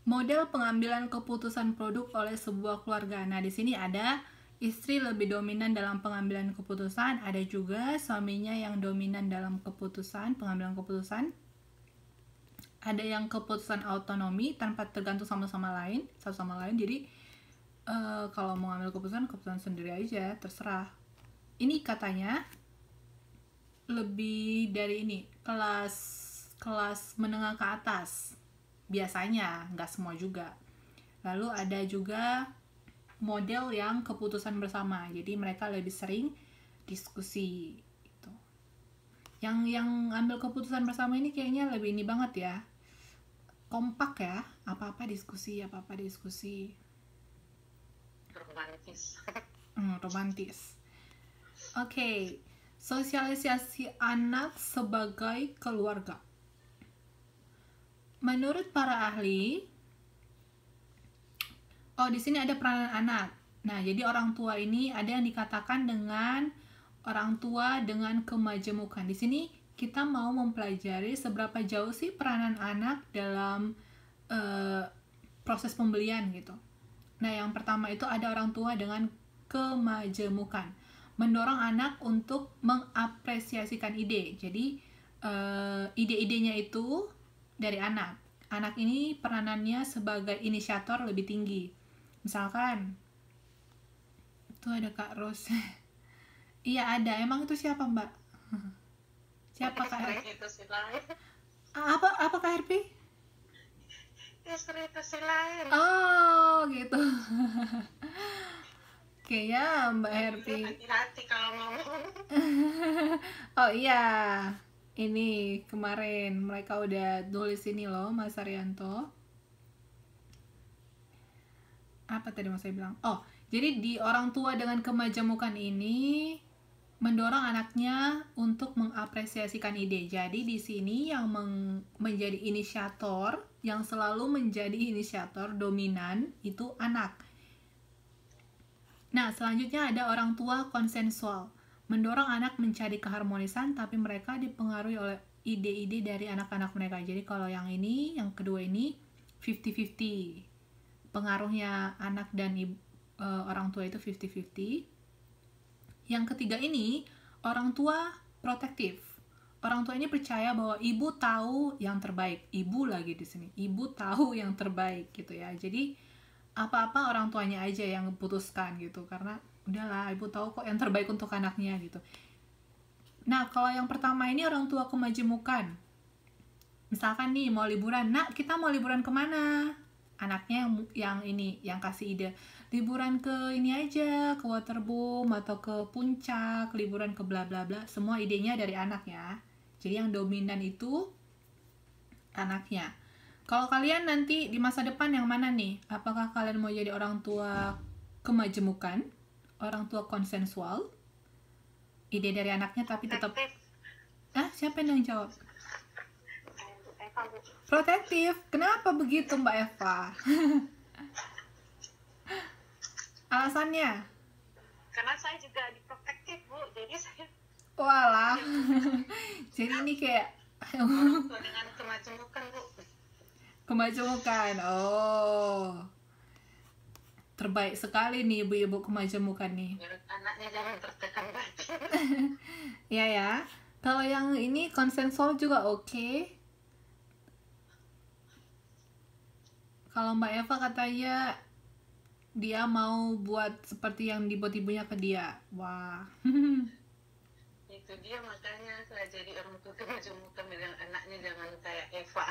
model pengambilan keputusan produk oleh sebuah keluarga. Nah, di sini ada istri lebih dominan dalam pengambilan keputusan, ada juga suaminya yang dominan dalam pengambilan keputusan. Ada yang keputusan autonomi tanpa tergantung satu sama lain. Jadi kalau mau ambil keputusan sendiri aja, terserah. Ini katanya lebih dari ini, kelas menengah ke atas. Biasanya, nggak semua juga. Lalu ada juga model yang keputusan bersama, jadi mereka lebih sering diskusi gitu. Yang ambil keputusan bersama ini kayaknya lebih ini banget ya, kompak ya, apa-apa diskusi. Romantis. Oke. Sosialisasi anak sebagai keluarga. Menurut para ahli, di sini ada peranan anak. Nah, jadi orang tua ini ada yang dikatakan dengan orang tua dengan kemajemukan. Di sini kita mau mempelajari seberapa jauh sih peranan anak dalam proses pembelian gitu. Nah, yang pertama itu ada orang tua dengan kemajemukan, mendorong anak untuk mengapresiasikan ide. Jadi ide-idenya itu dari anak. Anak ini peranannya sebagai inisiator lebih tinggi. Misalkan, itu ada Kak Rose. Iya ada. Emang itu siapa Mbak? Siapa Kak Herpi? Apa Kak Herpi? Cerita si lain. Oh gitu. Oke ya Mbak Herpi. Hati-hati kalau ngomong. Oh iya. Ini kemarin mereka udah tulis ini loh, Mas Arianto. Apa tadi Mas saya bilang? Jadi di orang tua dengan kemajemukan ini mendorong anaknya untuk mengapresiasikan ide. Jadi di sini yang menjadi inisiator, yang selalu menjadi inisiator dominan itu anak. Nah, selanjutnya ada orang tua konsensual. Mendorong anak mencari keharmonisan, tapi mereka dipengaruhi oleh ide-ide dari anak-anak mereka. Jadi kalau yang kedua ini 50-50. Pengaruhnya anak dan orang tua itu 50-50. Yang ketiga ini, orang tua protektif. Orang tua ini percaya bahwa ibu tahu yang terbaik. Ibu lagi di sini. Ibu tahu yang terbaik gitu ya. Jadi apa-apa orang tuanya aja yang putuskan gitu, karena udahlah ibu tahu kok yang terbaik untuk anaknya gitu. Nah, kalau yang pertama ini orang tua kemajemukan. Misalkan nih mau liburan, nak kita mau liburan kemana? Anaknya yang kasih ide, liburan ke ini aja, ke waterboom atau ke puncak, liburan ke bla bla bla, semua idenya dari anak ya. Jadi yang dominan itu anaknya. Kalau kalian nanti di masa depan yang mana nih? Apakah kalian mau jadi orang tua kemajemukan, orang tua konsensual, ide dari anaknya tapi tetap siapa yang jawab? Eva, Bu. Protektif. Kenapa begitu Mbak Eva? Alasannya? Karena saya juga diprotektif, Bu. Jadi saya Walah. Jadi ini kayak Orang tua dengan kemajemukan, Bu. kemajemukan. Oh. Terbaik sekali nih ibu-ibu kemajemukan nih. Biar anaknya jangan tertekan batin. Iya ya. Kalau yang ini konsensual juga oke. Kalau Mbak Eva katanya dia mau buat seperti yang dibuat ibunya ke dia. Wah. Itu dia makanya saya jadi orang tua kemajemukan bilang anaknya jangan kayak Eva.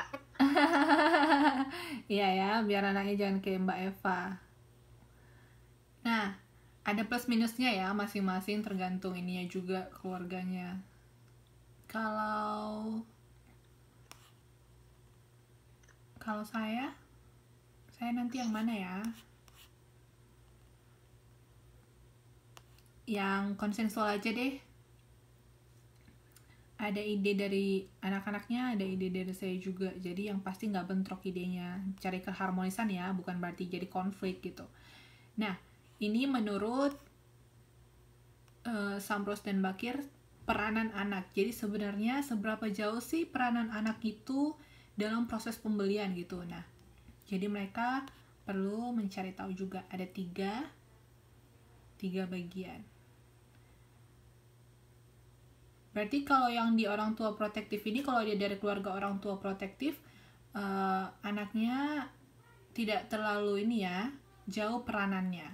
Iya ya, biar anaknya jangan kayak Mbak Eva. Nah, ada plus minusnya ya masing-masing tergantung ininya juga keluarganya. Kalau saya nanti yang mana ya? Yang konsensual aja deh. Ada ide dari anak-anaknya, ada ide dari saya juga. Jadi yang pasti nggak bentrok idenya. Cari keharmonisan ya, bukan berarti jadi konflik gitu. Nah, ini menurut Sambros dan Bakir, peranan anak. Jadi sebenarnya seberapa jauh sih peranan anak itu dalam proses pembelian gitu. Nah, jadi mereka perlu mencari tahu juga. Ada tiga bagian. Berarti kalau yang di orang tua protektif ini, kalau dia dari keluarga orang tua protektif, anaknya tidak terlalu ini ya, jauh peranannya.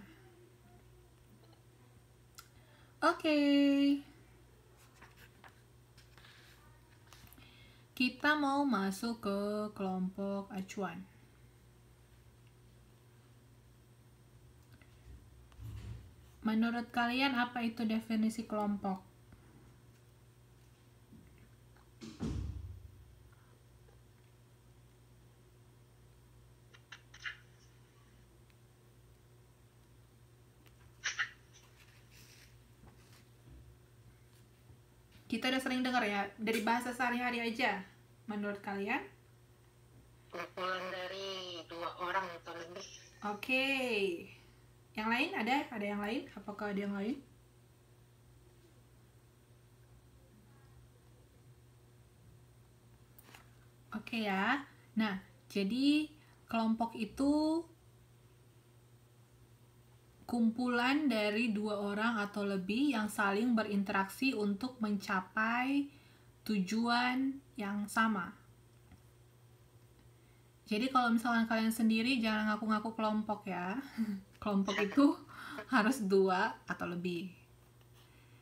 Oke. Kita mau masuk ke kelompok acuan. Menurut kalian apa itu definisi kelompok? Kita udah sering dengar ya, dari bahasa sehari-hari aja. Menurut kalian? Kumpulan dari 2 orang atau lebih. Oke. Yang lain ada? Ada yang lain? Apakah ada yang lain? Oke ya. Nah, jadi kelompok itu kumpulan dari 2 orang atau lebih yang saling berinteraksi untuk mencapai tujuan yang sama. Jadi kalau misalkan kalian sendiri jangan ngaku-ngaku kelompok ya. Kelompok itu harus 2 atau lebih.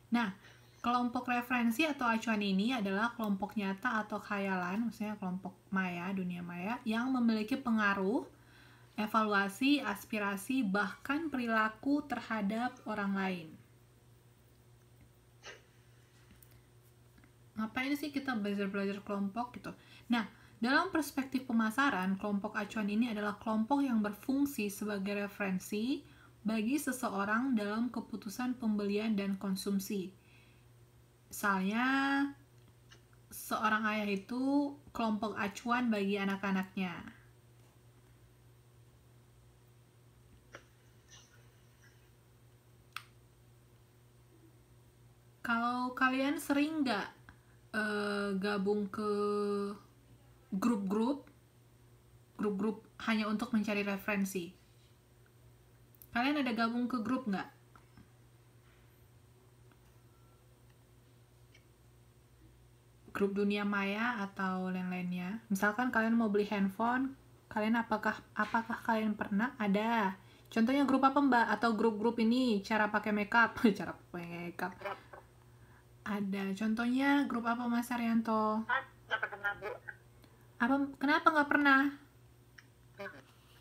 Nah, kelompok referensi atau acuan ini adalah kelompok nyata atau khayalan, maksudnya kelompok maya, dunia maya, yang memiliki pengaruh, evaluasi, aspirasi, bahkan perilaku terhadap orang lain. Ngapain sih kita belajar kelompok gitu? Nah, dalam perspektif pemasaran, kelompok acuan ini adalah kelompok yang berfungsi sebagai referensi bagi seseorang dalam keputusan pembelian dan konsumsi. Misalnya, seorang ayah itu kelompok acuan bagi anak-anaknya. Kalau kalian sering nggak gabung ke grup-grup hanya untuk mencari referensi? Kalian ada gabung ke grup nggak? Grup dunia maya atau lain-lainnya. Misalkan kalian mau beli handphone, kalian apakah kalian pernah ada? Contohnya grup apa Mbak? Atau grup-grup ini cara pakai makeup, cara pakai makeup. Ada. Contohnya grup apa Mas Arianto? Nggak pernah, Bu. Kenapa nggak pernah?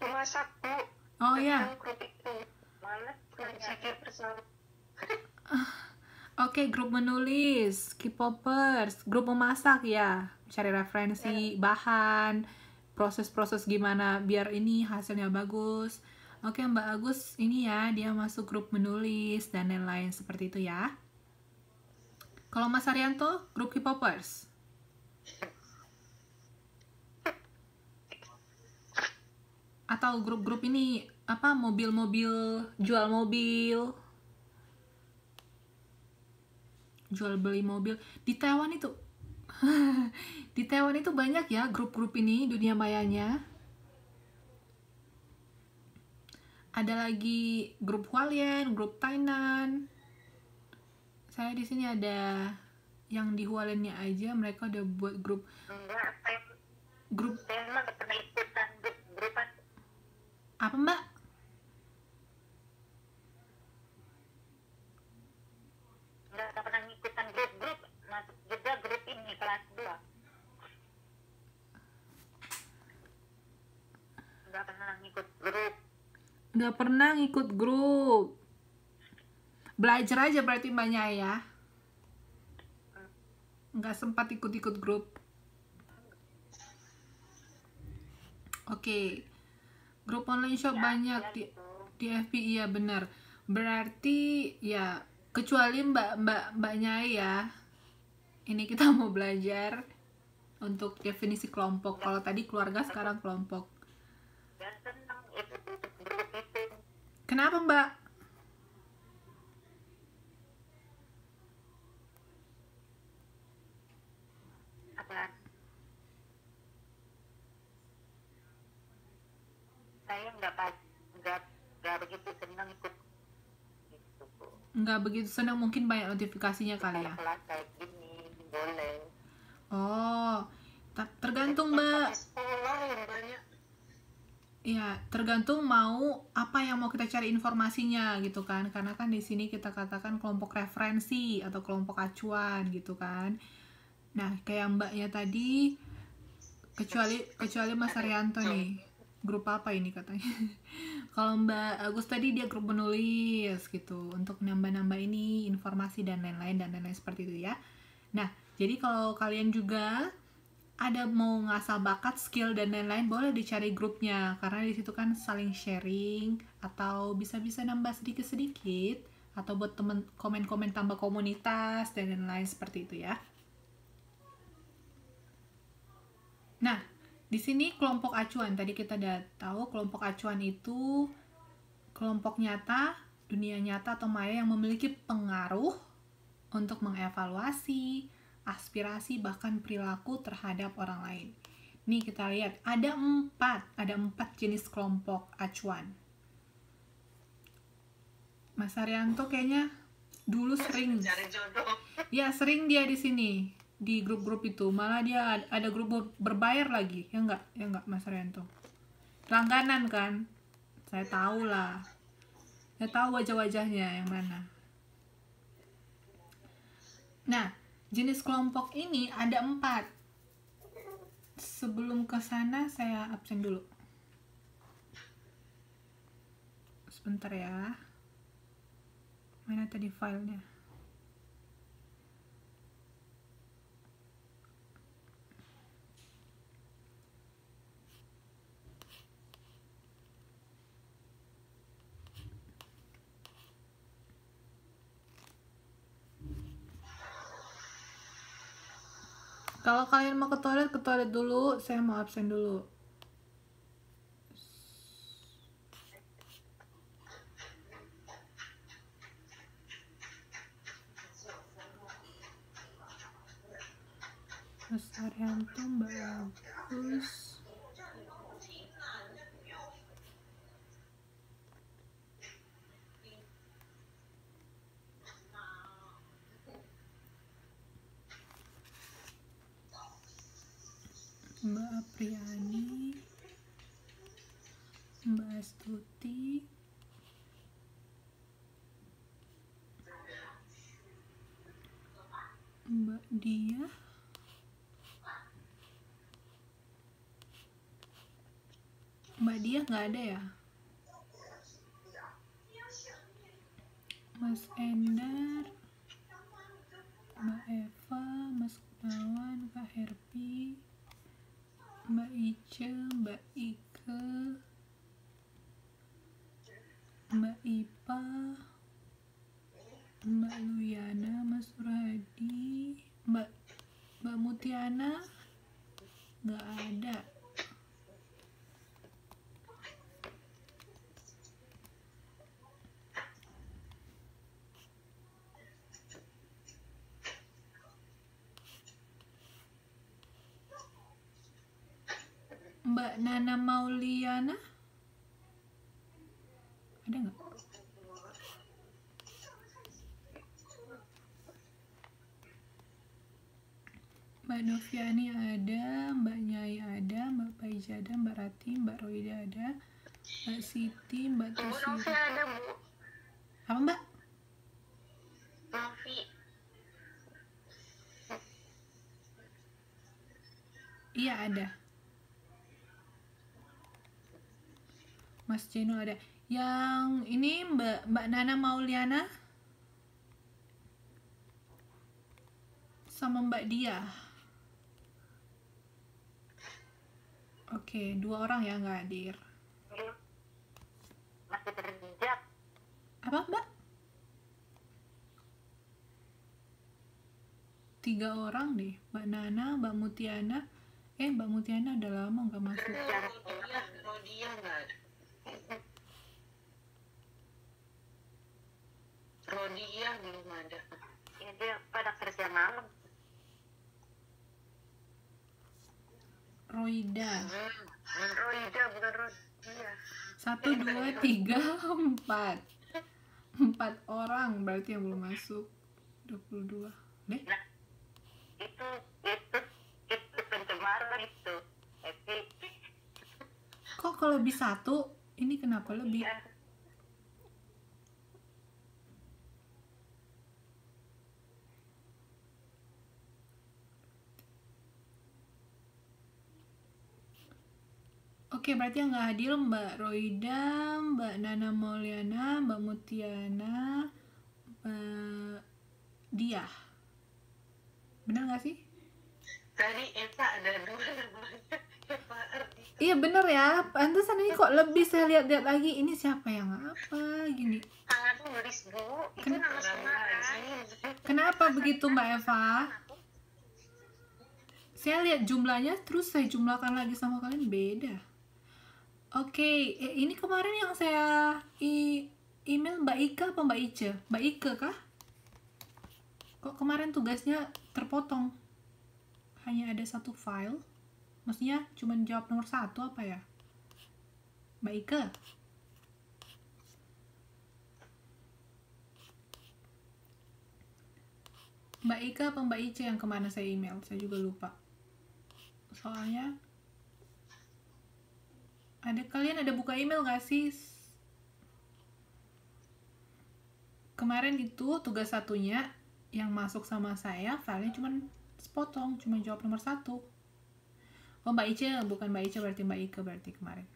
Masak, Bu. Oh ya. Grup itu. Males punya Sakit persoalan. Oke, grup menulis, K-popers, grup memasak ya, cari referensi, bahan, proses-proses gimana biar ini hasilnya bagus. Oke, Mbak Agus ini ya, dia masuk grup menulis dan lain-lain seperti itu ya. Kalau Mas Arianto, grup K-popers. Atau grup-grup ini apa mobil-mobil, jual mobil, jual beli mobil di Taiwan itu. Di Taiwan itu banyak ya grup-grup ini dunia mayanya. Ada lagi grup Hualien, grup Tainan. Saya di sini ada yang di Hualiennya aja mereka udah buat grup. enggak, Grup saya emang gak pernah ikutan grup-grupan. apa Mbak? Nggak pernah ngikutan grup-grup, masuk juga grup ini kelas 2. Nggak pernah ngikut grup. Nggak pernah ngikut grup. Belajar aja berarti Mbaknya ya. Nggak sempat ikut-ikut grup. Oke. Grup online shop banyak di FB, iya benar. Berarti ya kecuali mbaknya ya. Ini kita mau belajar untuk definisi kelompok. Kalau tadi keluarga, sekarang kelompok. Dan senang itu grup itu. Kenapa Mbak? Apa? Saya nggak begitu senang ikut gitu. Nggak begitu senang, mungkin banyak notifikasinya kali ya. Kelas kayak gini boleh. Oh, tergantung Mbak. Di sekolah yang banyak. Ya, tergantung mau apa yang mau kita cari informasinya gitu kan. Karena kan di sini kita katakan kelompok referensi atau kelompok acuan gitu kan. Nah, kayak Mbaknya tadi kecuali Mas Arianto nih. Grup apa ini katanya? Kalau Mbak Agus tadi dia grup menulis gitu untuk nambah-nambah ini informasi dan lain-lain seperti itu ya. Nah, jadi kalau kalian juga ada mau ngasah bakat, skill dan lain-lain, boleh dicari grupnya karena di situ kan saling sharing atau bisa-bisa nambah sedikit-sedikit atau buat temen komen-komen tambah komunitas dan lain-lain seperti itu ya. Nah, di sini kelompok acuan tadi kita udah tahu kelompok acuan itu kelompok nyata, dunia nyata atau maya yang memiliki pengaruh untuk mengevaluasi aspirasi bahkan perilaku terhadap orang lain. Nih kita lihat ada empat jenis kelompok acuan. Mas Arianto kayaknya dulu sering Cari jodoh. ya sering dia di sini di grup-grup itu, malah dia ada grup berbayar lagi ya enggak Mas Arianto, langganan kan, saya tahu lah, saya tahu wajah-wajahnya yang mana. Nah, jenis kelompok ini ada 4. Sebelum ke sana saya absen dulu. Sebentar ya. Mana tadi filenya? Kalau kalian mau ke toilet dulu, saya mau absen dulu. Mas Arianto, Mbak Agus. Mbak Apriani, Mbak Astuti, Mbak Dia, Mbak Dia nggak ada ya? Mas Endar, Mbak Eva, Mas Gunawan, Kak Herpi, Mbak Ice, Mbak Ike, Mbak Ipa, Mbak Luyana, Mas Suradi, Mbak Mutiana, nggak ada. Mbak Nana Mauliana, ada nggak? Mbak Noviani ada, Mbak Nyai ada, Mbak Paija ada, Mbak Rati, Mbak Roida ada, Mbak Siti, Mbak Bu Novi Tusiri. ada, Bu. Apa Mbak? Novi. Iya ada. Mas Jeno ada. Yang ini Mbak Nana Mauliana sama Mbak Dia. Oke, 2 orang ya nggak hadir. Masih berjejak. Apa Mbak? 3 orang deh. Mbak Nana, Mbak Mutiana. Mbak Mutiana udah lama nggak masuk. Rodia nggak ada. Rodia belum ada. Ya, dia pada kerja malam. Roida. Roida bukan Rodia. 1, 2, 3, 4. 4 orang berarti yang belum masuk. 22. Deh. Nah, itu pencemaran itu. Tapi Kok kalau lebih 1, ini kenapa lebih? ya, Oke, berarti yang nggak hadir Mbak Roida, Mbak Nana Mauliana, Mbak Mutiana, Mbak Dia. Bener nggak sih? Tadi Eva ada 2 namanya. Eva Ardita. Iya bener ya, pantesan ini kok lebih, saya lihat-lihat lagi, ini siapa yang apa gini. tangan tulis Bu. Itu nama samaran. Kenapa begitu Mbak Eva? Saya lihat jumlahnya, terus saya jumlahkan lagi sama kalian, beda. Oke, ini kemarin yang saya email Mbak Ika apa Mbak Ice? Mbak Ike kah? Kok kemarin tugasnya terpotong? Hanya ada 1 file? Maksudnya cuma jawab nomor 1 apa ya? Mbak Ike? Mbak Ika apa Mbak Ice yang kemana saya email? Saya juga lupa. Soalnya kalian ada buka email gak sih? Kemarin itu tugas satunya yang masuk sama saya, filenya cuma sepotong, cuma jawab nomor 1. Oh Mbak Ice, bukan Mbak Ice, berarti Mbak Ike berarti kemarin.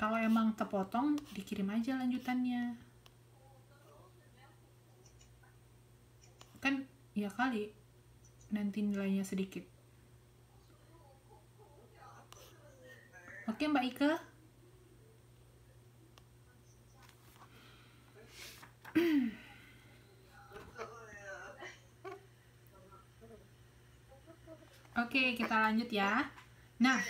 Kalau emang terpotong, dikirim aja lanjutannya. Kan ya kali nanti nilainya sedikit. Oke Mbak Ike. Oke, kita lanjut ya. Nah,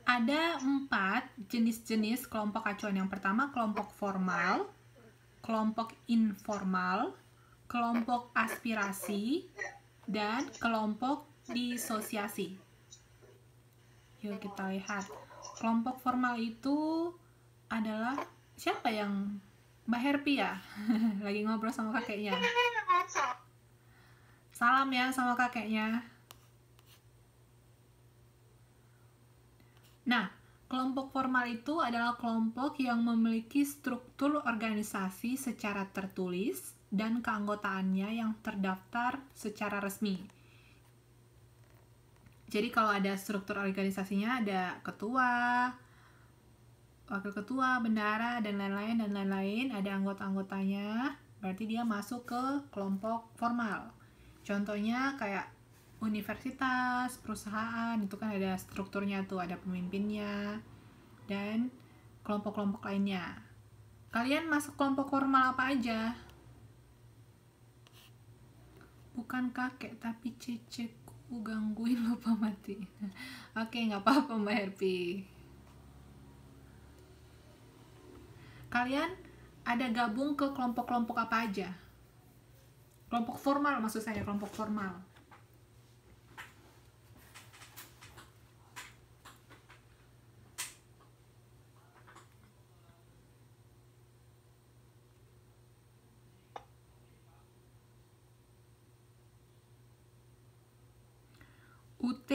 ada 4 jenis-jenis kelompok acuan. Yang pertama kelompok formal, kelompok informal, kelompok aspirasi, dan kelompok disosiasi. Yuk kita lihat. Kelompok formal itu adalah siapa yang Mbak Herpi ya? Lagi ngobrol sama kakeknya. Salam ya sama kakeknya. Nah, kelompok formal itu adalah kelompok yang memiliki struktur organisasi secara tertulis dan keanggotaannya yang terdaftar secara resmi. Jadi kalau ada struktur organisasinya ada ketua, wakil ketua, bendahara, dan lain-lain, ada anggota-anggotanya, berarti dia masuk ke kelompok formal. Contohnya kayak universitas, perusahaan, itu kan ada strukturnya tuh, ada pemimpinnya, dan kelompok-kelompok lainnya. Kalian masuk kelompok formal apa aja? Bukan kakek, tapi ceceku gangguin lupa mati. Oke, nggak apa-apa Mbak Herpi. Kalian ada gabung ke kelompok-kelompok apa aja? Kelompok formal maksud saya, kelompok formal. UT.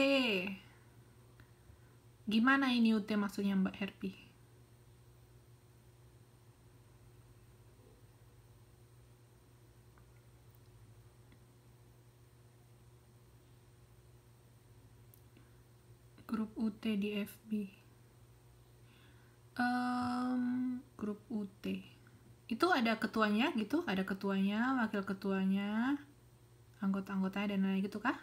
Gimana ini UT maksudnya Mbak Herpi? Grup UT di FB. Grup UT. Itu ada ketuanya gitu? Ada ketuanya, wakil ketuanya, anggota-anggotanya, dan lain-lain gitu kah?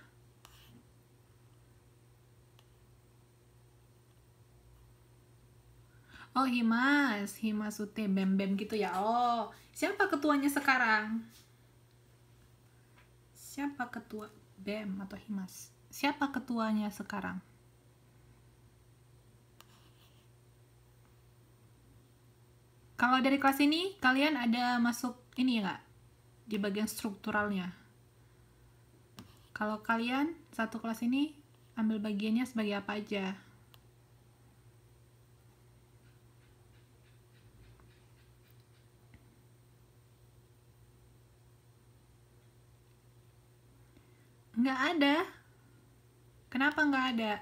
Oh, Himas UT, BEM gitu ya. Oh, siapa ketuanya sekarang? Siapa ketua BEM atau Himas? Siapa ketuanya sekarang? Kalau dari kelas ini, kalian ada masuk ini nggak? Di bagian strukturalnya. Kalau kalian satu kelas ini, ambil bagiannya sebagai apa aja? Nggak ada. Kenapa nggak ada?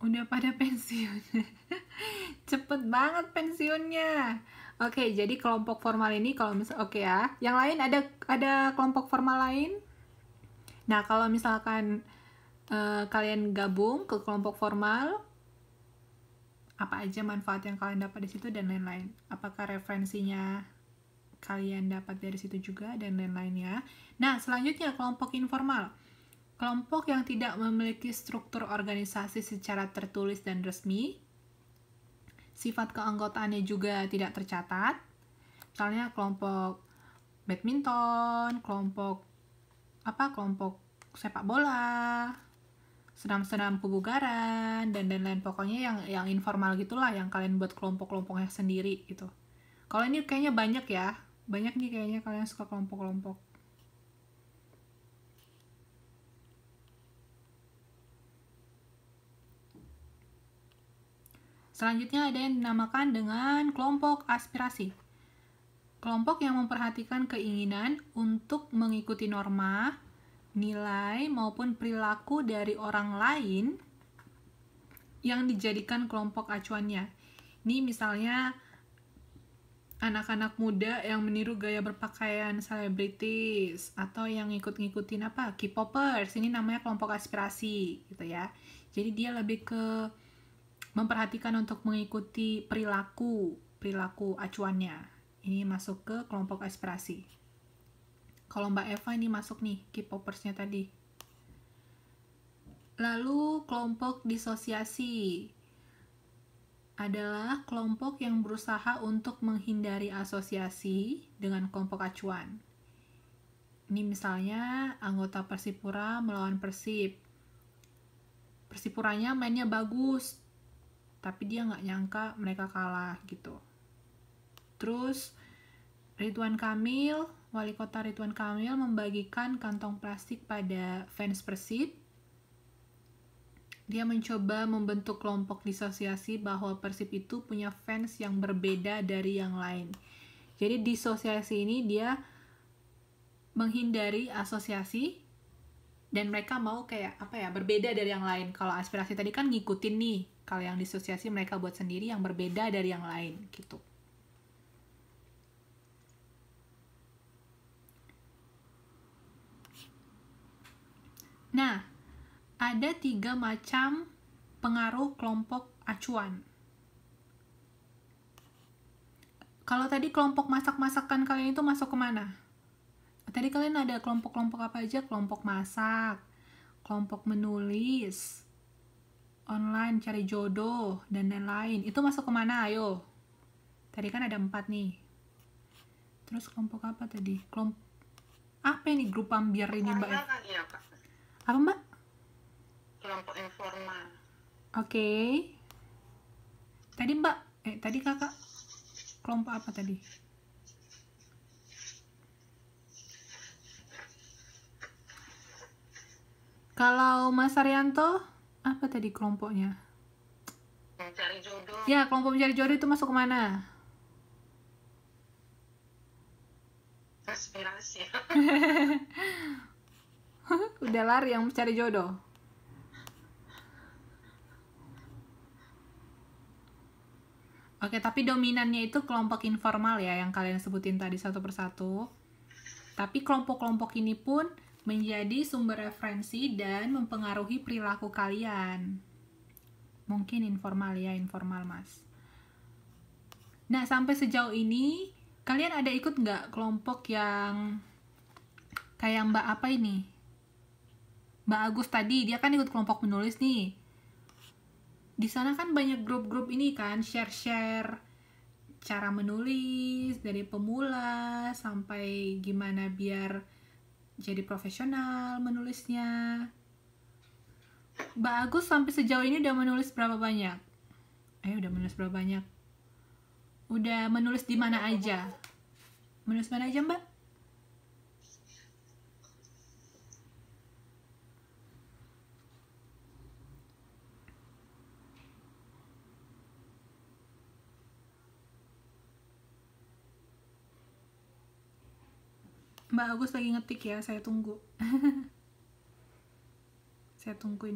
Udah pada pensiun. Cepet banget pensiunnya. Oke, jadi kelompok formal ini kalau misal oke ya. Yang lain ada kelompok formal lain? Nah, kalau misalkan kalian gabung ke kelompok formal, apa aja manfaat yang kalian dapat di situ dan lain-lain. Apakah referensinya kalian dapat dari situ juga dan lain-lainnya. Nah, selanjutnya kelompok informal. Kelompok yang tidak memiliki struktur organisasi secara tertulis dan resmi. Sifat keanggotaannya juga tidak tercatat. Misalnya kelompok badminton, kelompok sepak bola, senam-senam kebugaran, dan lain-lain. Pokoknya yang informal gitulah, yang kalian buat kelompok-kelompoknya sendiri gitu. Kalau ini kayaknya banyak ya, banyak nih kayaknya kalian suka kelompok-kelompok. Selanjutnya ada yang dinamakan dengan kelompok aspirasi. Kelompok yang memperhatikan keinginan untuk mengikuti norma, nilai, maupun perilaku dari orang lain yang dijadikan kelompok acuannya. Ini misalnya anak-anak muda yang meniru gaya berpakaian selebritis atau yang ngikut-ngikutin K-popers. Ini namanya kelompok aspirasi gitu ya. Jadi dia lebih ke memperhatikan untuk mengikuti perilaku acuannya. Ini masuk ke kelompok aspirasi. Kalau Mbak Eva ini masuk nih, K-popersnya tadi. Lalu kelompok disosiasi adalah kelompok yang berusaha untuk menghindari asosiasi dengan kelompok acuan. Ini misalnya anggota Persipura melawan Persib. Persipuranya mainnya bagus, tapi dia nggak nyangka mereka kalah gitu. Terus Ridwan Kamil, wali kota Ridwan Kamil membagikan kantong plastik pada fans Persib. Dia mencoba membentuk kelompok disosiasi bahwa Persib itu punya fans yang berbeda dari yang lain. Jadi disosiasi ini dia menghindari asosiasi dan mereka mau kayak berbeda dari yang lain. Kalau aspirasi tadi kan ngikutin nih. Kalau yang disosiasi mereka buat sendiri yang berbeda dari yang lain gitu. Nah, ada 3 macam pengaruh kelompok acuan. Kalau tadi kelompok masak-masakan kalian itu masuk kemana? Tadi kalian ada kelompok-kelompok apa aja? Kelompok masak, kelompok menulis, online cari jodoh, dan lain-lain. Itu masuk kemana? Ayo. Tadi kan ada 4 nih. Terus kelompok apa tadi? Kelompok apa ini? Grup ambiar ini, Mbak? Informal kali ya, Kak. Apa, Mbak? Kelompok informal. Oke. Tadi Mbak, tadi Kakak kelompok apa tadi? Kalau Mas Arianto, apa tadi kelompoknya? Mencari jodoh. Ya, kelompok mencari jodoh itu masuk kemana? Konspirasi. Udah lari yang mencari jodoh. Oke, tapi dominannya itu kelompok informal ya, yang kalian sebutin tadi satu persatu. Tapi kelompok-kelompok ini pun menjadi sumber referensi dan mempengaruhi perilaku kalian. Mungkin informal ya, informal Mas. Nah, sampai sejauh ini, kalian ada ikut nggak kelompok yang kayak Mbak apa ini? Mbak Agus tadi, dia kan ikut kelompok menulis nih. Di sana kan banyak grup-grup ini kan, share-share cara menulis, dari pemula sampai gimana biar jadi profesional menulisnya. Mbak Agus sampai sejauh ini udah menulis berapa banyak? Udah menulis berapa banyak? Udah menulis di mana aja? Menulis mana aja, Mbak? Mbak Agus lagi ngetik ya, saya tunggu. Saya tungguin.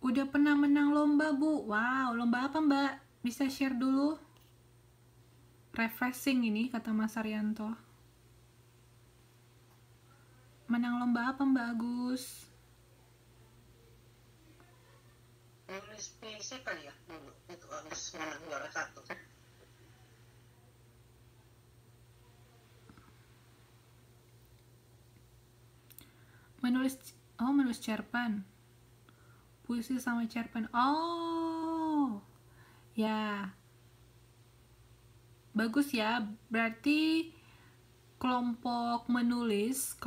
Udah pernah menang lomba, Bu? Wow, lomba apa, Mbak? Bisa share dulu? Refreshing ini, kata Mas Arianto. Menang lomba apa, Mbak Agus? Nulis puisi kali ya dulu. Itu harus menang juara 1. Menulis cerpen. Puisi sama cerpen. Oh. Ya. Bagus ya. Berarti kelompok menulis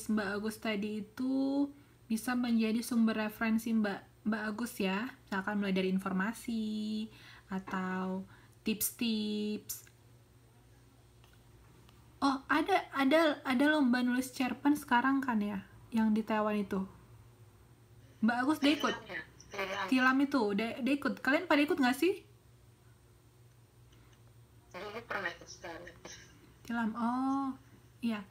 Mbak Agus tadi itu bisa menjadi sumber referensi Mbak Agus ya. Misalkan mulai dari informasi atau tips-tips. Oh, ada lomba nulis cerpen sekarang kan ya, yang di Taiwan itu. Mbak Agus udah ikut. Tilam itu udah ikut. Kalian pada ikut nggak sih? Dulu pernah ikut sekali. Tilam. Oh, iya.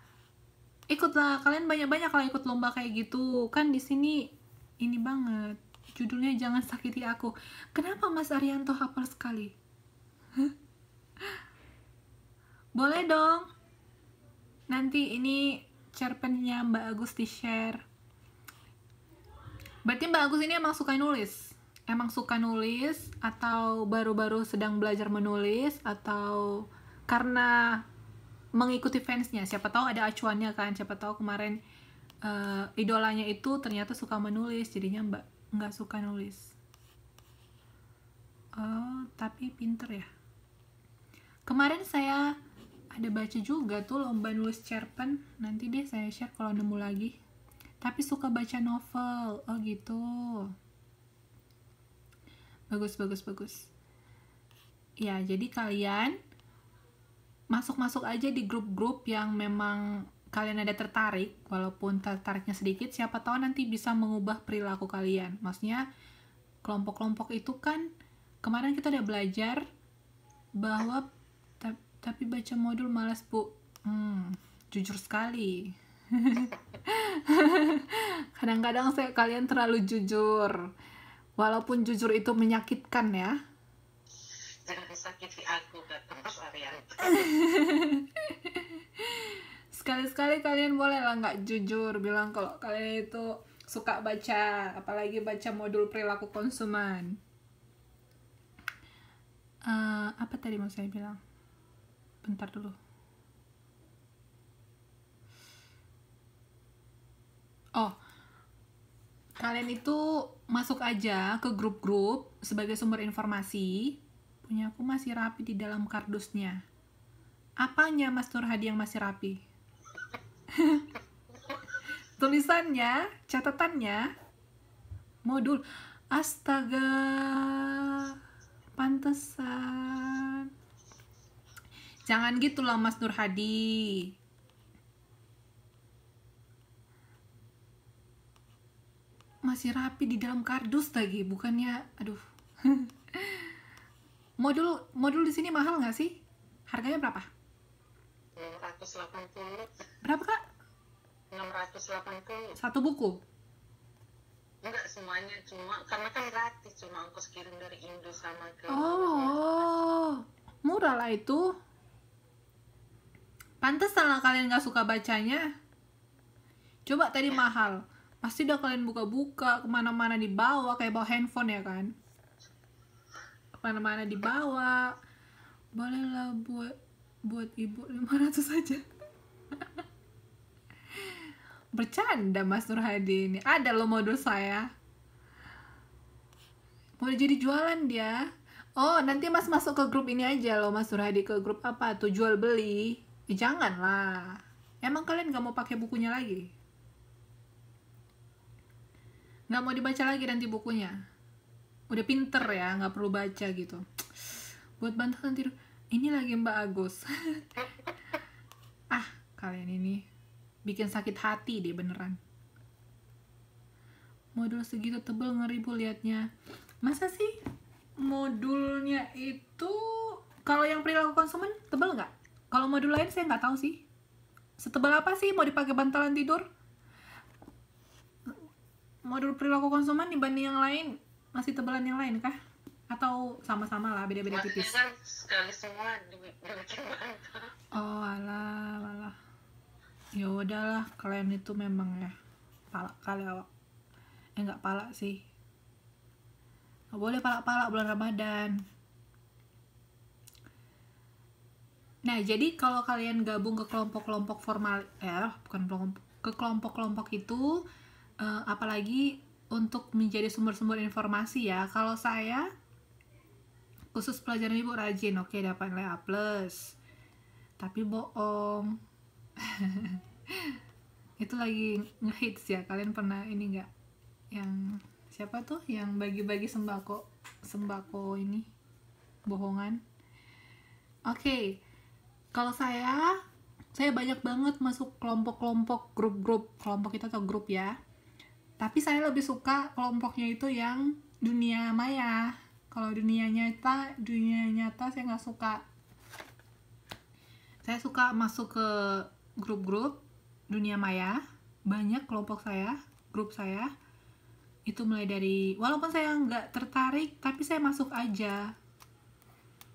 Ikutlah. Kalian banyak-banyak kalau ikut lomba kayak gitu. Kan di sini ini banget. Judulnya Jangan Sakiti Aku. Kenapa Mas Arianto hafal sekali? Boleh dong. Nanti ini cerpennya Mbak Agus di-share. Berarti Mbak Agus ini emang suka nulis? Emang suka nulis atau baru-baru sedang belajar menulis atau karena mengikuti fansnya? Siapa tahu ada acuannya kan? Siapa tahu kemarin idolanya itu ternyata suka menulis, jadinya Mbak nggak suka nulis. Oh, tapi pinter ya. Kemarin saya ada baca juga tuh lomba nulis cerpen. Nanti deh saya share kalau nemu lagi. Tapi suka baca novel. Oh gitu. Bagus. Ya, jadi kalian masuk aja di grup-grup yang memang kalian ada tertarik. Walaupun tertariknya sedikit, siapa tahu nanti bisa mengubah perilaku kalian. Maksudnya kelompok-kelompok itu kan kemarin kita udah belajar bahwa tapi baca modul malas, Bu. Jujur sekali. Kadang-kadang kalian terlalu jujur. Walaupun jujur itu menyakitkan ya. Jangan sakiti aku, kata Mas Arianto. Sekali-sekali kalian boleh lah nggak jujur bilang kalau kalian itu suka baca, apalagi baca modul perilaku konsumen. Apa tadi mau saya bilang? Bentar dulu. Oh, kalian itu masuk aja ke grup-grup sebagai sumber informasi. Punya aku masih rapi di dalam kardusnya. Apanya Mas Nur Hadi yang masih rapi? Tulisannya, catatannya, modul. Astaga, pantesan. Jangan gitu loh Mas Nur Hadi. Masih rapi di dalam kardus lagi, bukannya, aduh. Modul di sini mahal nggak sih? Harganya berapa? 680. Berapa Kak? 680. Satu buku? Enggak semuanya, cuma karena kan gratis, cuma ongkos kirim dari Indo sama ke Oh, murah lah itu. Pantesan lah kalian nggak suka bacanya. Coba tadi mahal. Pasti udah kalian buka-buka, kemana-mana dibawa, kayak bawa handphone ya kan? Kemana-mana dibawa. Bolehlah buat ibu 500 aja. Bercanda Mas Nur Hadi ini. Ada loh modul saya. Mau jadi jualan dia. Oh, nanti Mas masuk ke grup ini aja loh Mas Nur Hadi. Ke grup apa tuh? Jual beli. Janganlah. Emang kalian gak mau pakai bukunya lagi? Gak mau dibaca lagi nanti bukunya? Udah pinter ya, gak perlu baca gitu. Buat bantuan tidur. Ini lagi Mbak Agus. Kalian ini bikin sakit hati deh beneran. Modul segitu tebel, ngeri bu liatnya. Masa sih modulnya itu, kalau yang perilaku konsumen tebel nggak? Kalau modul lain saya nggak tahu sih. Setebal apa sih mau dipakai bantalan tidur? Modul perilaku konsumen dibanding yang lain masih tebalan yang lain kah? Atau sama-sama lah, beda-beda tipis? kan sekali semua dibikin bantal. Oh alah. Ya udahlah, kalian itu memang ya palak kali awak. Nggak palak sih. Nggak boleh palak-palak bulan Ramadan. Nah, jadi kalau kalian gabung ke kelompok-kelompok formal, ke kelompok-kelompok itu, apalagi untuk menjadi sumber-sumber informasi ya. Kalau saya khusus pelajaran ibu rajin, oke dapat nilai A+. Tapi bohong. Itu lagi ngehits ya. Kalian pernah ini nggak? Yang siapa tuh yang bagi-bagi sembako ini bohongan. Oke. Kalau saya banyak banget masuk kelompok-kelompok, grup-grup. Kelompok kita atau grup ya. Tapi saya lebih suka kelompoknya itu yang dunia maya. Kalau dunia nyata saya nggak suka. Saya suka masuk ke grup-grup dunia maya. Banyak kelompok saya, grup saya. Itu mulai dari, walaupun saya nggak tertarik, tapi saya masuk aja.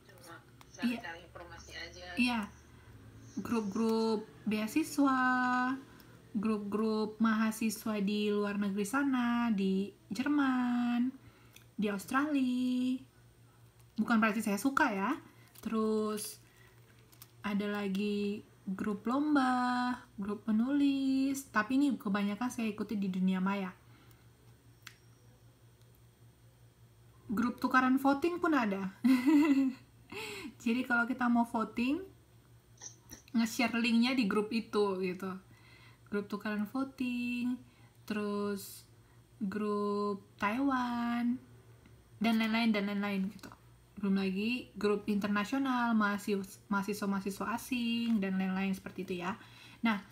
Cuma cari informasi aja. Iya, grup-grup beasiswa, grup-grup mahasiswa di luar negeri sana, di Jerman, di Australia. Bukan berarti saya suka ya. Terus ada lagi grup lomba, grup penulis, tapi ini kebanyakan saya ikuti di dunia maya. Grup tukaran voting pun ada. Jadi kalau kita mau voting, nge-share linknya di grup itu gitu. Grup tukaran voting, terus grup Taiwan, dan lain-lain gitu. Belum lagi grup internasional, mahasiswa asing, dan lain-lain seperti itu ya. Nah,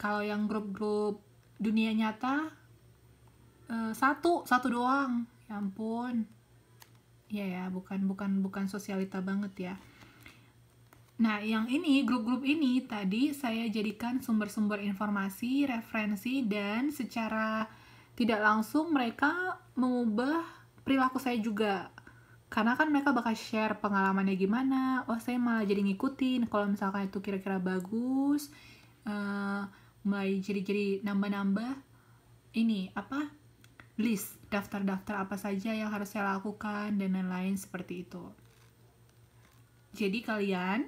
kalau yang grup-grup dunia nyata, satu doang. Ya ampun. Ya, bukan sosialita banget ya. Nah, yang ini, grup-grup ini tadi saya jadikan sumber-sumber informasi, referensi, dan secara tidak langsung mereka mengubah perilaku saya juga. Karena kan mereka bakal share pengalamannya gimana. Oh, saya malah jadi ngikutin. Kalau misalkan itu kira-kira bagus, mulai jadi nambah-nambah ini apa? List daftar-daftar apa saja yang harus saya lakukan dan lain-lain seperti itu. Jadi kalian,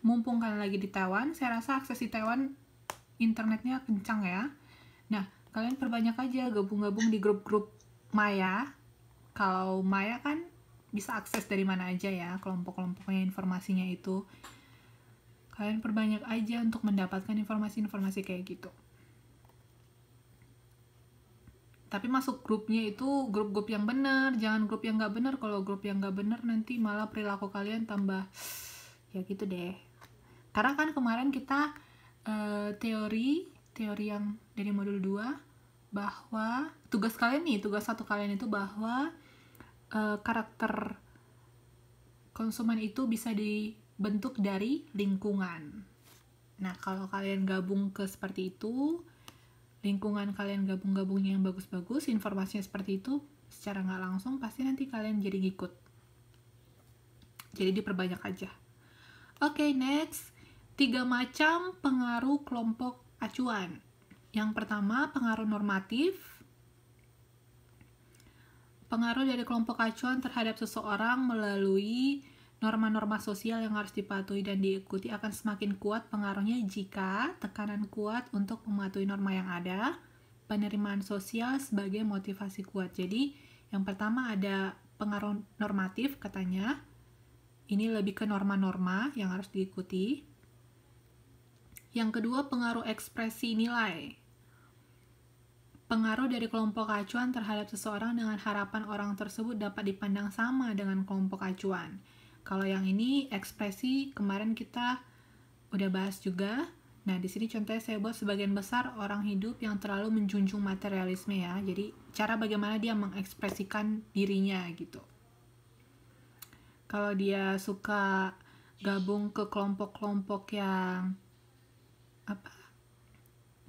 mumpung kalian lagi di Taiwan, saya rasa akses di Taiwan internetnya kencang ya. Nah, kalian perbanyak aja gabung-gabung di grup-grup Maya. Kalau Maya kan bisa akses dari mana aja ya, kelompok-kelompoknya, informasinya itu. Kalian perbanyak aja untuk mendapatkan informasi-informasi kayak gitu. Tapi masuk grupnya itu grup-grup yang benar, jangan grup yang nggak benar. Kalau grup yang nggak benar nanti malah perilaku kalian tambah ya gitu deh. Karena kan kemarin kita teori yang dari modul 2 bahwa tugas satu kalian itu bahwa karakter konsumen itu bisa dibentuk dari lingkungan. Nah, kalau kalian gabung ke seperti itu, lingkungan kalian gabung-gabungnya yang bagus-bagus, informasinya seperti itu, secara nggak langsung pasti nanti kalian jadi ngikut. Jadi diperbanyak aja. Oke, next. 3 macam pengaruh kelompok acuan. Yang pertama, pengaruh normatif. Pengaruh dari kelompok acuan terhadap seseorang melalui norma-norma sosial yang harus dipatuhi dan diikuti akan semakin kuat pengaruhnya jika tekanan kuat untuk mematuhi norma yang ada, penerimaan sosial sebagai motivasi kuat. Jadi, yang pertama ada pengaruh normatif katanya. Ini lebih ke norma-norma yang harus diikuti. Yang kedua, pengaruh ekspresi nilai. Pengaruh dari kelompok acuan terhadap seseorang dengan harapan orang tersebut dapat dipandang sama dengan kelompok acuan. Kalau yang ini ekspresi, kemarin kita udah bahas juga. Nah, di sini contohnya saya buat sebagian besar orang hidup yang terlalu menjunjung materialisme ya. Jadi, cara bagaimana dia mengekspresikan dirinya gitu. Kalau dia suka gabung ke kelompok-kelompok yang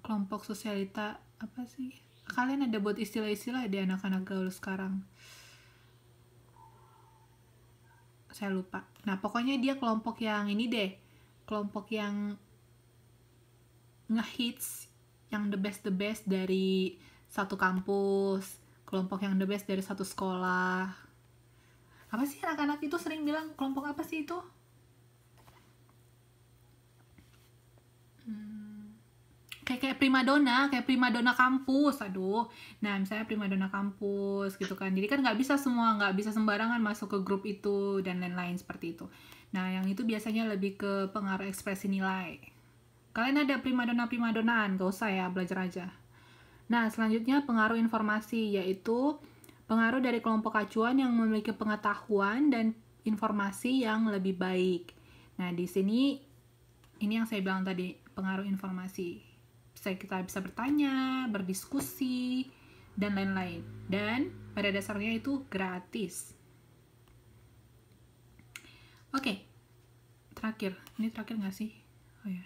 kelompok sosialita apa sih? Kalian ada buat istilah-istilah di anak-anak gaul sekarang? Saya lupa. Nah, pokoknya dia kelompok yang ini deh. Kelompok yang ngehits, yang the best dari satu kampus. Kelompok yang the best dari satu sekolah. Apa sih anak-anak itu sering bilang kelompok apa sih itu? Kayak primadona kampus. Aduh. Nah, misalnya primadona kampus gitu kan. Jadi kan nggak bisa sembarangan masuk ke grup itu dan lain-lain seperti itu. Nah, yang itu biasanya lebih ke pengaruh ekspresi nilai. Kalian ada primadonaan, gak usah ya, belajar aja. Nah, selanjutnya pengaruh informasi, yaitu pengaruh dari kelompok acuan yang memiliki pengetahuan dan informasi yang lebih baik. Nah, di sini ini yang saya bilang tadi, pengaruh informasi. Kita bisa bertanya, berdiskusi, dan lain-lain. Dan pada dasarnya itu gratis. Oke, terakhir. Ini terakhir nggak sih? Oh ya.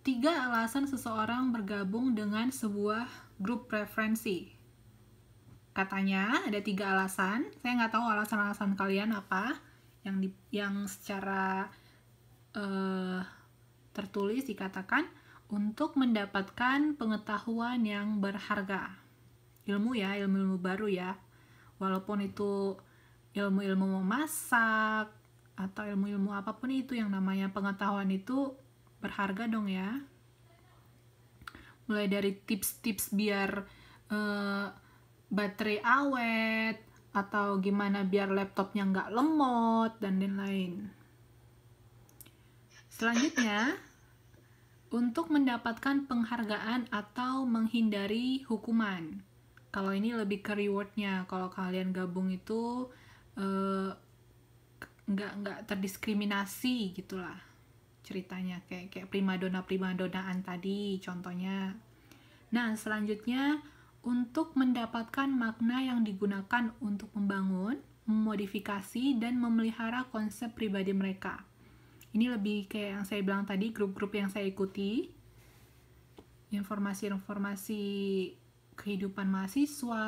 3 alasan seseorang bergabung dengan sebuah grup preferensi. Katanya ada 3 alasan. Saya nggak tahu alasan-alasan kalian apa yang secara tertulis dikatakan untuk mendapatkan pengetahuan yang berharga. Ilmu ya, ilmu-ilmu baru ya. Walaupun itu ilmu-ilmu memasak atau ilmu-ilmu apapun itu, yang namanya pengetahuan itu berharga dong ya. Mulai dari tips-tips biar baterai awet, atau gimana biar laptopnya nggak lemot, dan lain-lain. Selanjutnya, untuk mendapatkan penghargaan atau menghindari hukuman. Kalau ini lebih ke rewardnya. Kalau kalian gabung itu nggak terdiskriminasi gitulah ceritanya, kayak primadonaan tadi contohnya. Nah, selanjutnya untuk mendapatkan makna yang digunakan untuk membangun, memodifikasi, dan memelihara konsep pribadi mereka. Ini lebih kayak yang saya bilang tadi, grup-grup yang saya ikuti, informasi-informasi kehidupan mahasiswa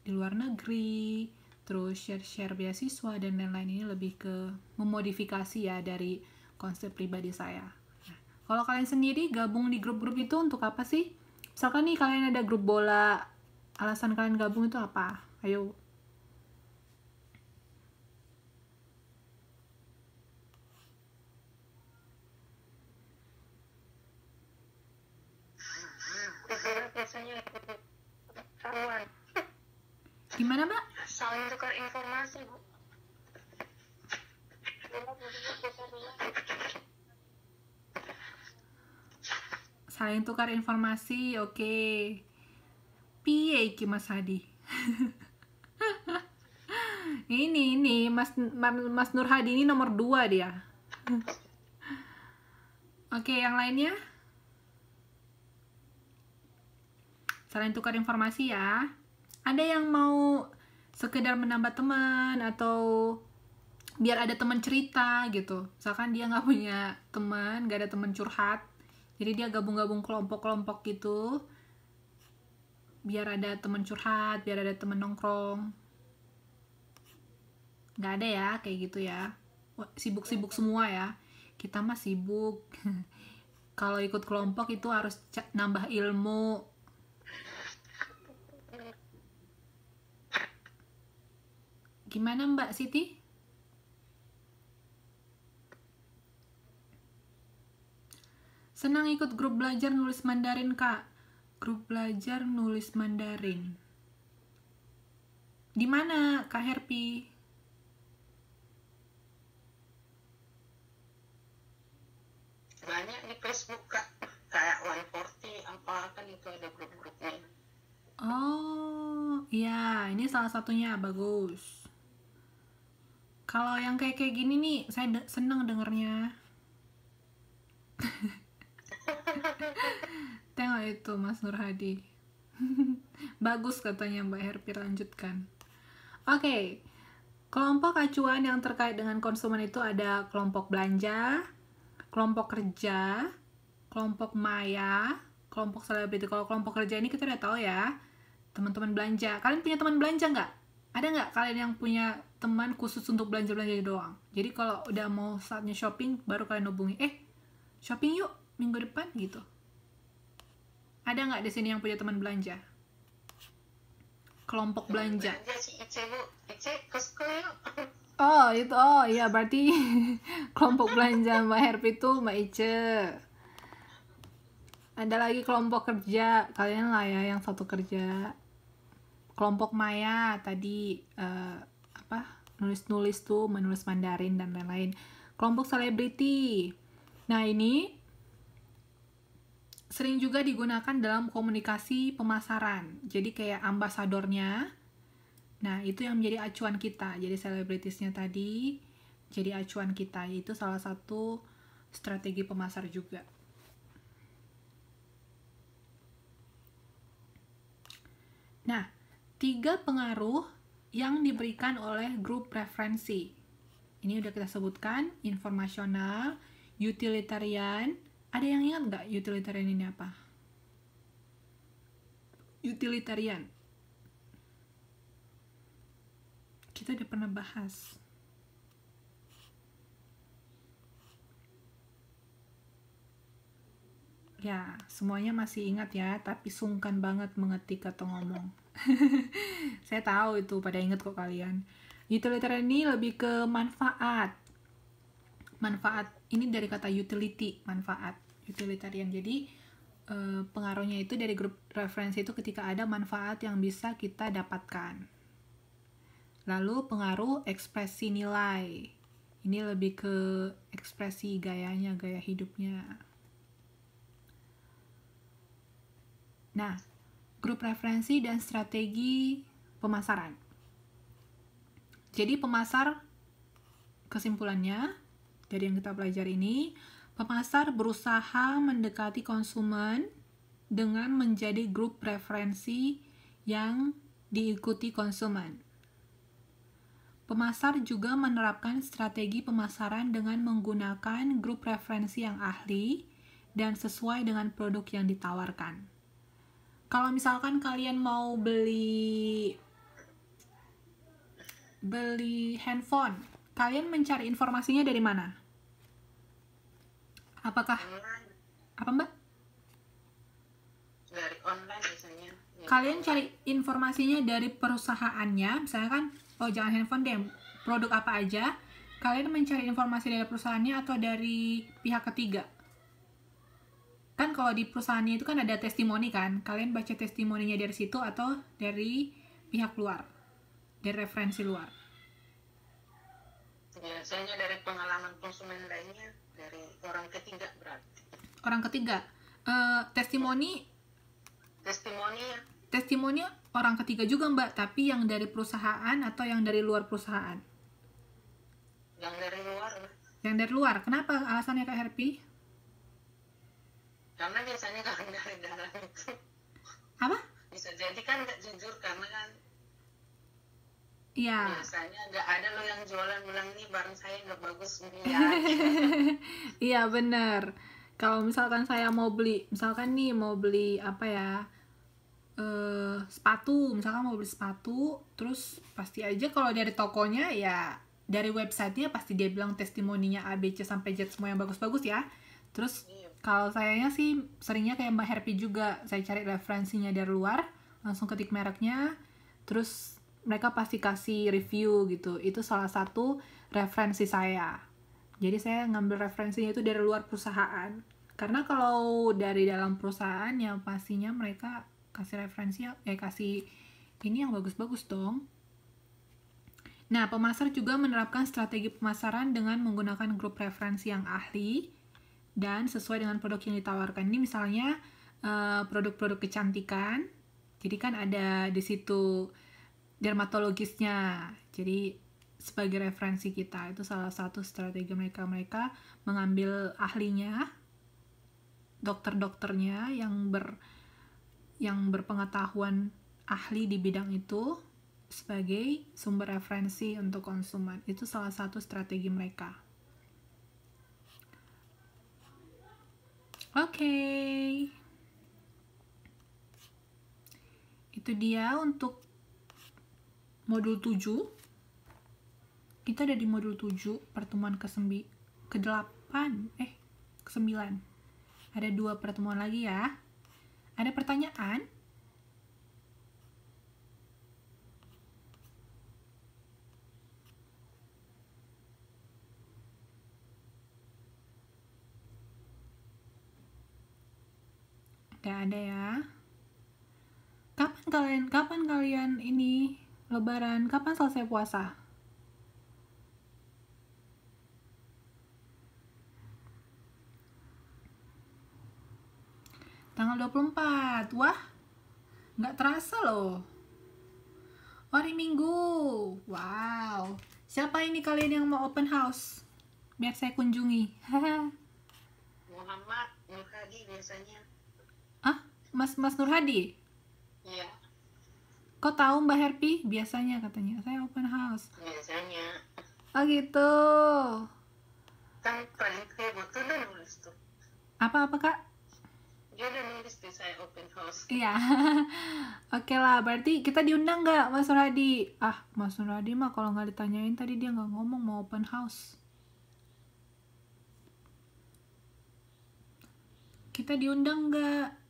di luar negeri, terus share-share beasiswa dan lain-lain. Ini lebih ke memodifikasi ya dari konsep pribadi saya. Nah, kalau kalian sendiri gabung di grup-grup itu untuk apa sih? Misalkan nih kalian ada grup bola, alasan kalian gabung itu apa? Ayo. Biasanya pengetahuan, Gimana, Mbak? saling tukar informasi, Bu. Saling tukar informasi, oke. Piye iki Mas Hadi? ini Mas Nur Hadi ini nomor 2 dia. Oke, yang lainnya? Saling tukar informasi ya. Ada yang mau sekedar menambah teman atau biar ada teman cerita gitu. Misalkan dia nggak punya teman, nggak ada teman curhat, jadi dia gabung-gabung kelompok-kelompok gitu, biar ada teman curhat, biar ada teman nongkrong. Nggak ada ya kayak gitu ya. Wah, sibuk-sibuk semua ya. Kita mah sibuk. Kalau ikut kelompok itu harus nambah ilmu. Gimana Mbak Siti? Senang ikut grup belajar nulis Mandarin, Kak. Grup belajar nulis Mandarin. Di mana, Kak Herpi? Banyak di Facebook, Kak. Kayak 140 apa kan itu ada grup-grupnya. Oh, iya, ini salah satunya, bagus. Kalau yang kayak gini nih, saya senang dengernya. Tengok itu Mas Nur Hadi. Bagus katanya Mbak Herpi, lanjutkan. Oke, kelompok acuan yang terkait dengan konsumen itu ada kelompok belanja, kelompok kerja, kelompok maya, kelompok selebriti. Kalau kelompok kerja ini kita udah tahu ya, teman-teman belanja. Kalian punya teman belanja nggak? Ada nggak kalian yang punya teman khusus untuk belanja-belanja doang? Jadi kalau udah mau saatnya shopping, baru kalian hubungi, shopping yuk minggu depan gitu. Ada nggak di sini yang punya teman belanja? Kelompok belanja. Belanja si Ice, Bu. Ice, Costco yuk. Oh itu, oh iya berarti kelompok belanja Mbak Herpi itu Mbak Ice. Ada lagi kelompok kerja, kalian lah ya yang satu kerja. Kelompok maya tadi nulis-nulis tuh, menulis Mandarin dan lain-lain. Kelompok selebriti. Nah ini sering juga digunakan dalam komunikasi pemasaran. Jadi kayak ambasadornya. Nah, itu yang menjadi acuan kita. Jadi selebritisnya tadi jadi acuan kita. Itu salah satu strategi pemasar juga. Nah, 3 pengaruh yang diberikan oleh grup preferensi. Ini udah kita sebutkan, informasional, utilitarian. Ada yang ingat nggak utilitarian ini apa? Utilitarian. Kita udah pernah bahas. Ya, semuanya masih ingat ya, tapi sungkan banget mengetik atau ngomong. Saya tahu itu, pada ingat kok kalian. Utilitarian ini lebih ke manfaat. Manfaat ini dari kata utility, manfaat. Utilitarian. Jadi pengaruhnya itu dari grup referensi itu ketika ada manfaat yang bisa kita dapatkan. Lalu pengaruh ekspresi nilai. Ini lebih ke ekspresi gayanya, gaya hidupnya. Nah, grup referensi dan strategi pemasaran. Jadi pemasar, kesimpulannya dari yang kita pelajari ini, pemasar berusaha mendekati konsumen dengan menjadi grup preferensi yang diikuti konsumen. Pemasar juga menerapkan strategi pemasaran dengan menggunakan grup preferensi yang ahli dan sesuai dengan produk yang ditawarkan. Kalau misalkan kalian mau beli beli handphone, kalian mencari informasinya dari mana? Apakah Online, apa Mbak? dari online biasanya. Ya, Kalian cari informasinya dari perusahaannya, misalnya kan, oh jangan handphone deh, produk apa aja, kalian mencari informasi dari perusahaannya atau dari pihak ketiga? Kan kalau di perusahaannya itu kan ada testimoni kan, kalian baca testimoninya dari situ atau dari pihak luar, dari referensi luar. biasanya dari pengalaman konsumen lainnya, dari orang ketiga berarti. Orang ketiga, testimoni Testimoni ya, orang ketiga juga Mbak, tapi yang dari perusahaan atau yang dari luar perusahaan? yang dari luar. Yang dari luar, kenapa alasannya Kak Herpi? Karena biasanya kalau dari dalam itu Apa? bisa jadi kan nggak jujur, karena kan Iya. biasanya nggak ada lo yang jualan bilang ini barang saya nggak bagus ya. Iya bener. Kalau misalkan saya mau beli, misalkan nih mau beli apa ya, sepatu, misalkan mau beli sepatu, terus pasti aja kalau dari tokonya ya dari websitenya pasti dia bilang testimoninya A, B, C sampai Z semua yang bagus-bagus ya. Terus Iya. kalau sayanya sih seringnya kayak Mbak Herpi juga, saya cari referensinya dari luar, langsung ketik mereknya, terus mereka pasti kasih review gitu. Itu salah satu referensi saya. Jadi saya ngambil referensinya itu dari luar perusahaan. Karena kalau dari dalam perusahaan ya pastinya mereka kasih referensi kasih ini yang bagus-bagus dong. Nah, pemasar juga menerapkan strategi pemasaran dengan menggunakan grup referensi yang ahli dan sesuai dengan produk yang ditawarkan. Ini misalnya produk-produk kecantikan. Jadi kan ada di situ dermatologisnya. Jadi sebagai referensi kita, itu salah satu strategi mereka mengambil ahlinya, dokter-dokternya yang berpengetahuan ahli di bidang itu sebagai sumber referensi untuk konsumen. Itu salah satu strategi mereka. Oke. Itu dia untuk modul 7. Kita ada di modul 7, pertemuan ke-8, ke-9. Ada 2 pertemuan lagi ya. Ada pertanyaan? Gak ada ya. Kapan kalian ini Lebaran? Kapan selesai puasa? Tanggal 24. Wah, nggak terasa loh. Hari Minggu. Wow. Siapa ini kalian yang mau open house? Biar saya kunjungi. Muhammad Nur Hadi biasanya. Ah, Mas Nur Hadi? Iya, Kok tahu Mbak Herpi? Biasanya katanya saya open house. biasanya. Oh gitu. Kan paling heboh tuh udah nulis tuh. Apa Kak? Dia udah nulis di saya open house. Iya. Oke lah, berarti kita diundang nggak Mas Nur Hadi? Ah, Mas Nur Hadi mah kalau nggak ditanyain tadi dia nggak ngomong mau open house. Kita diundang nggak?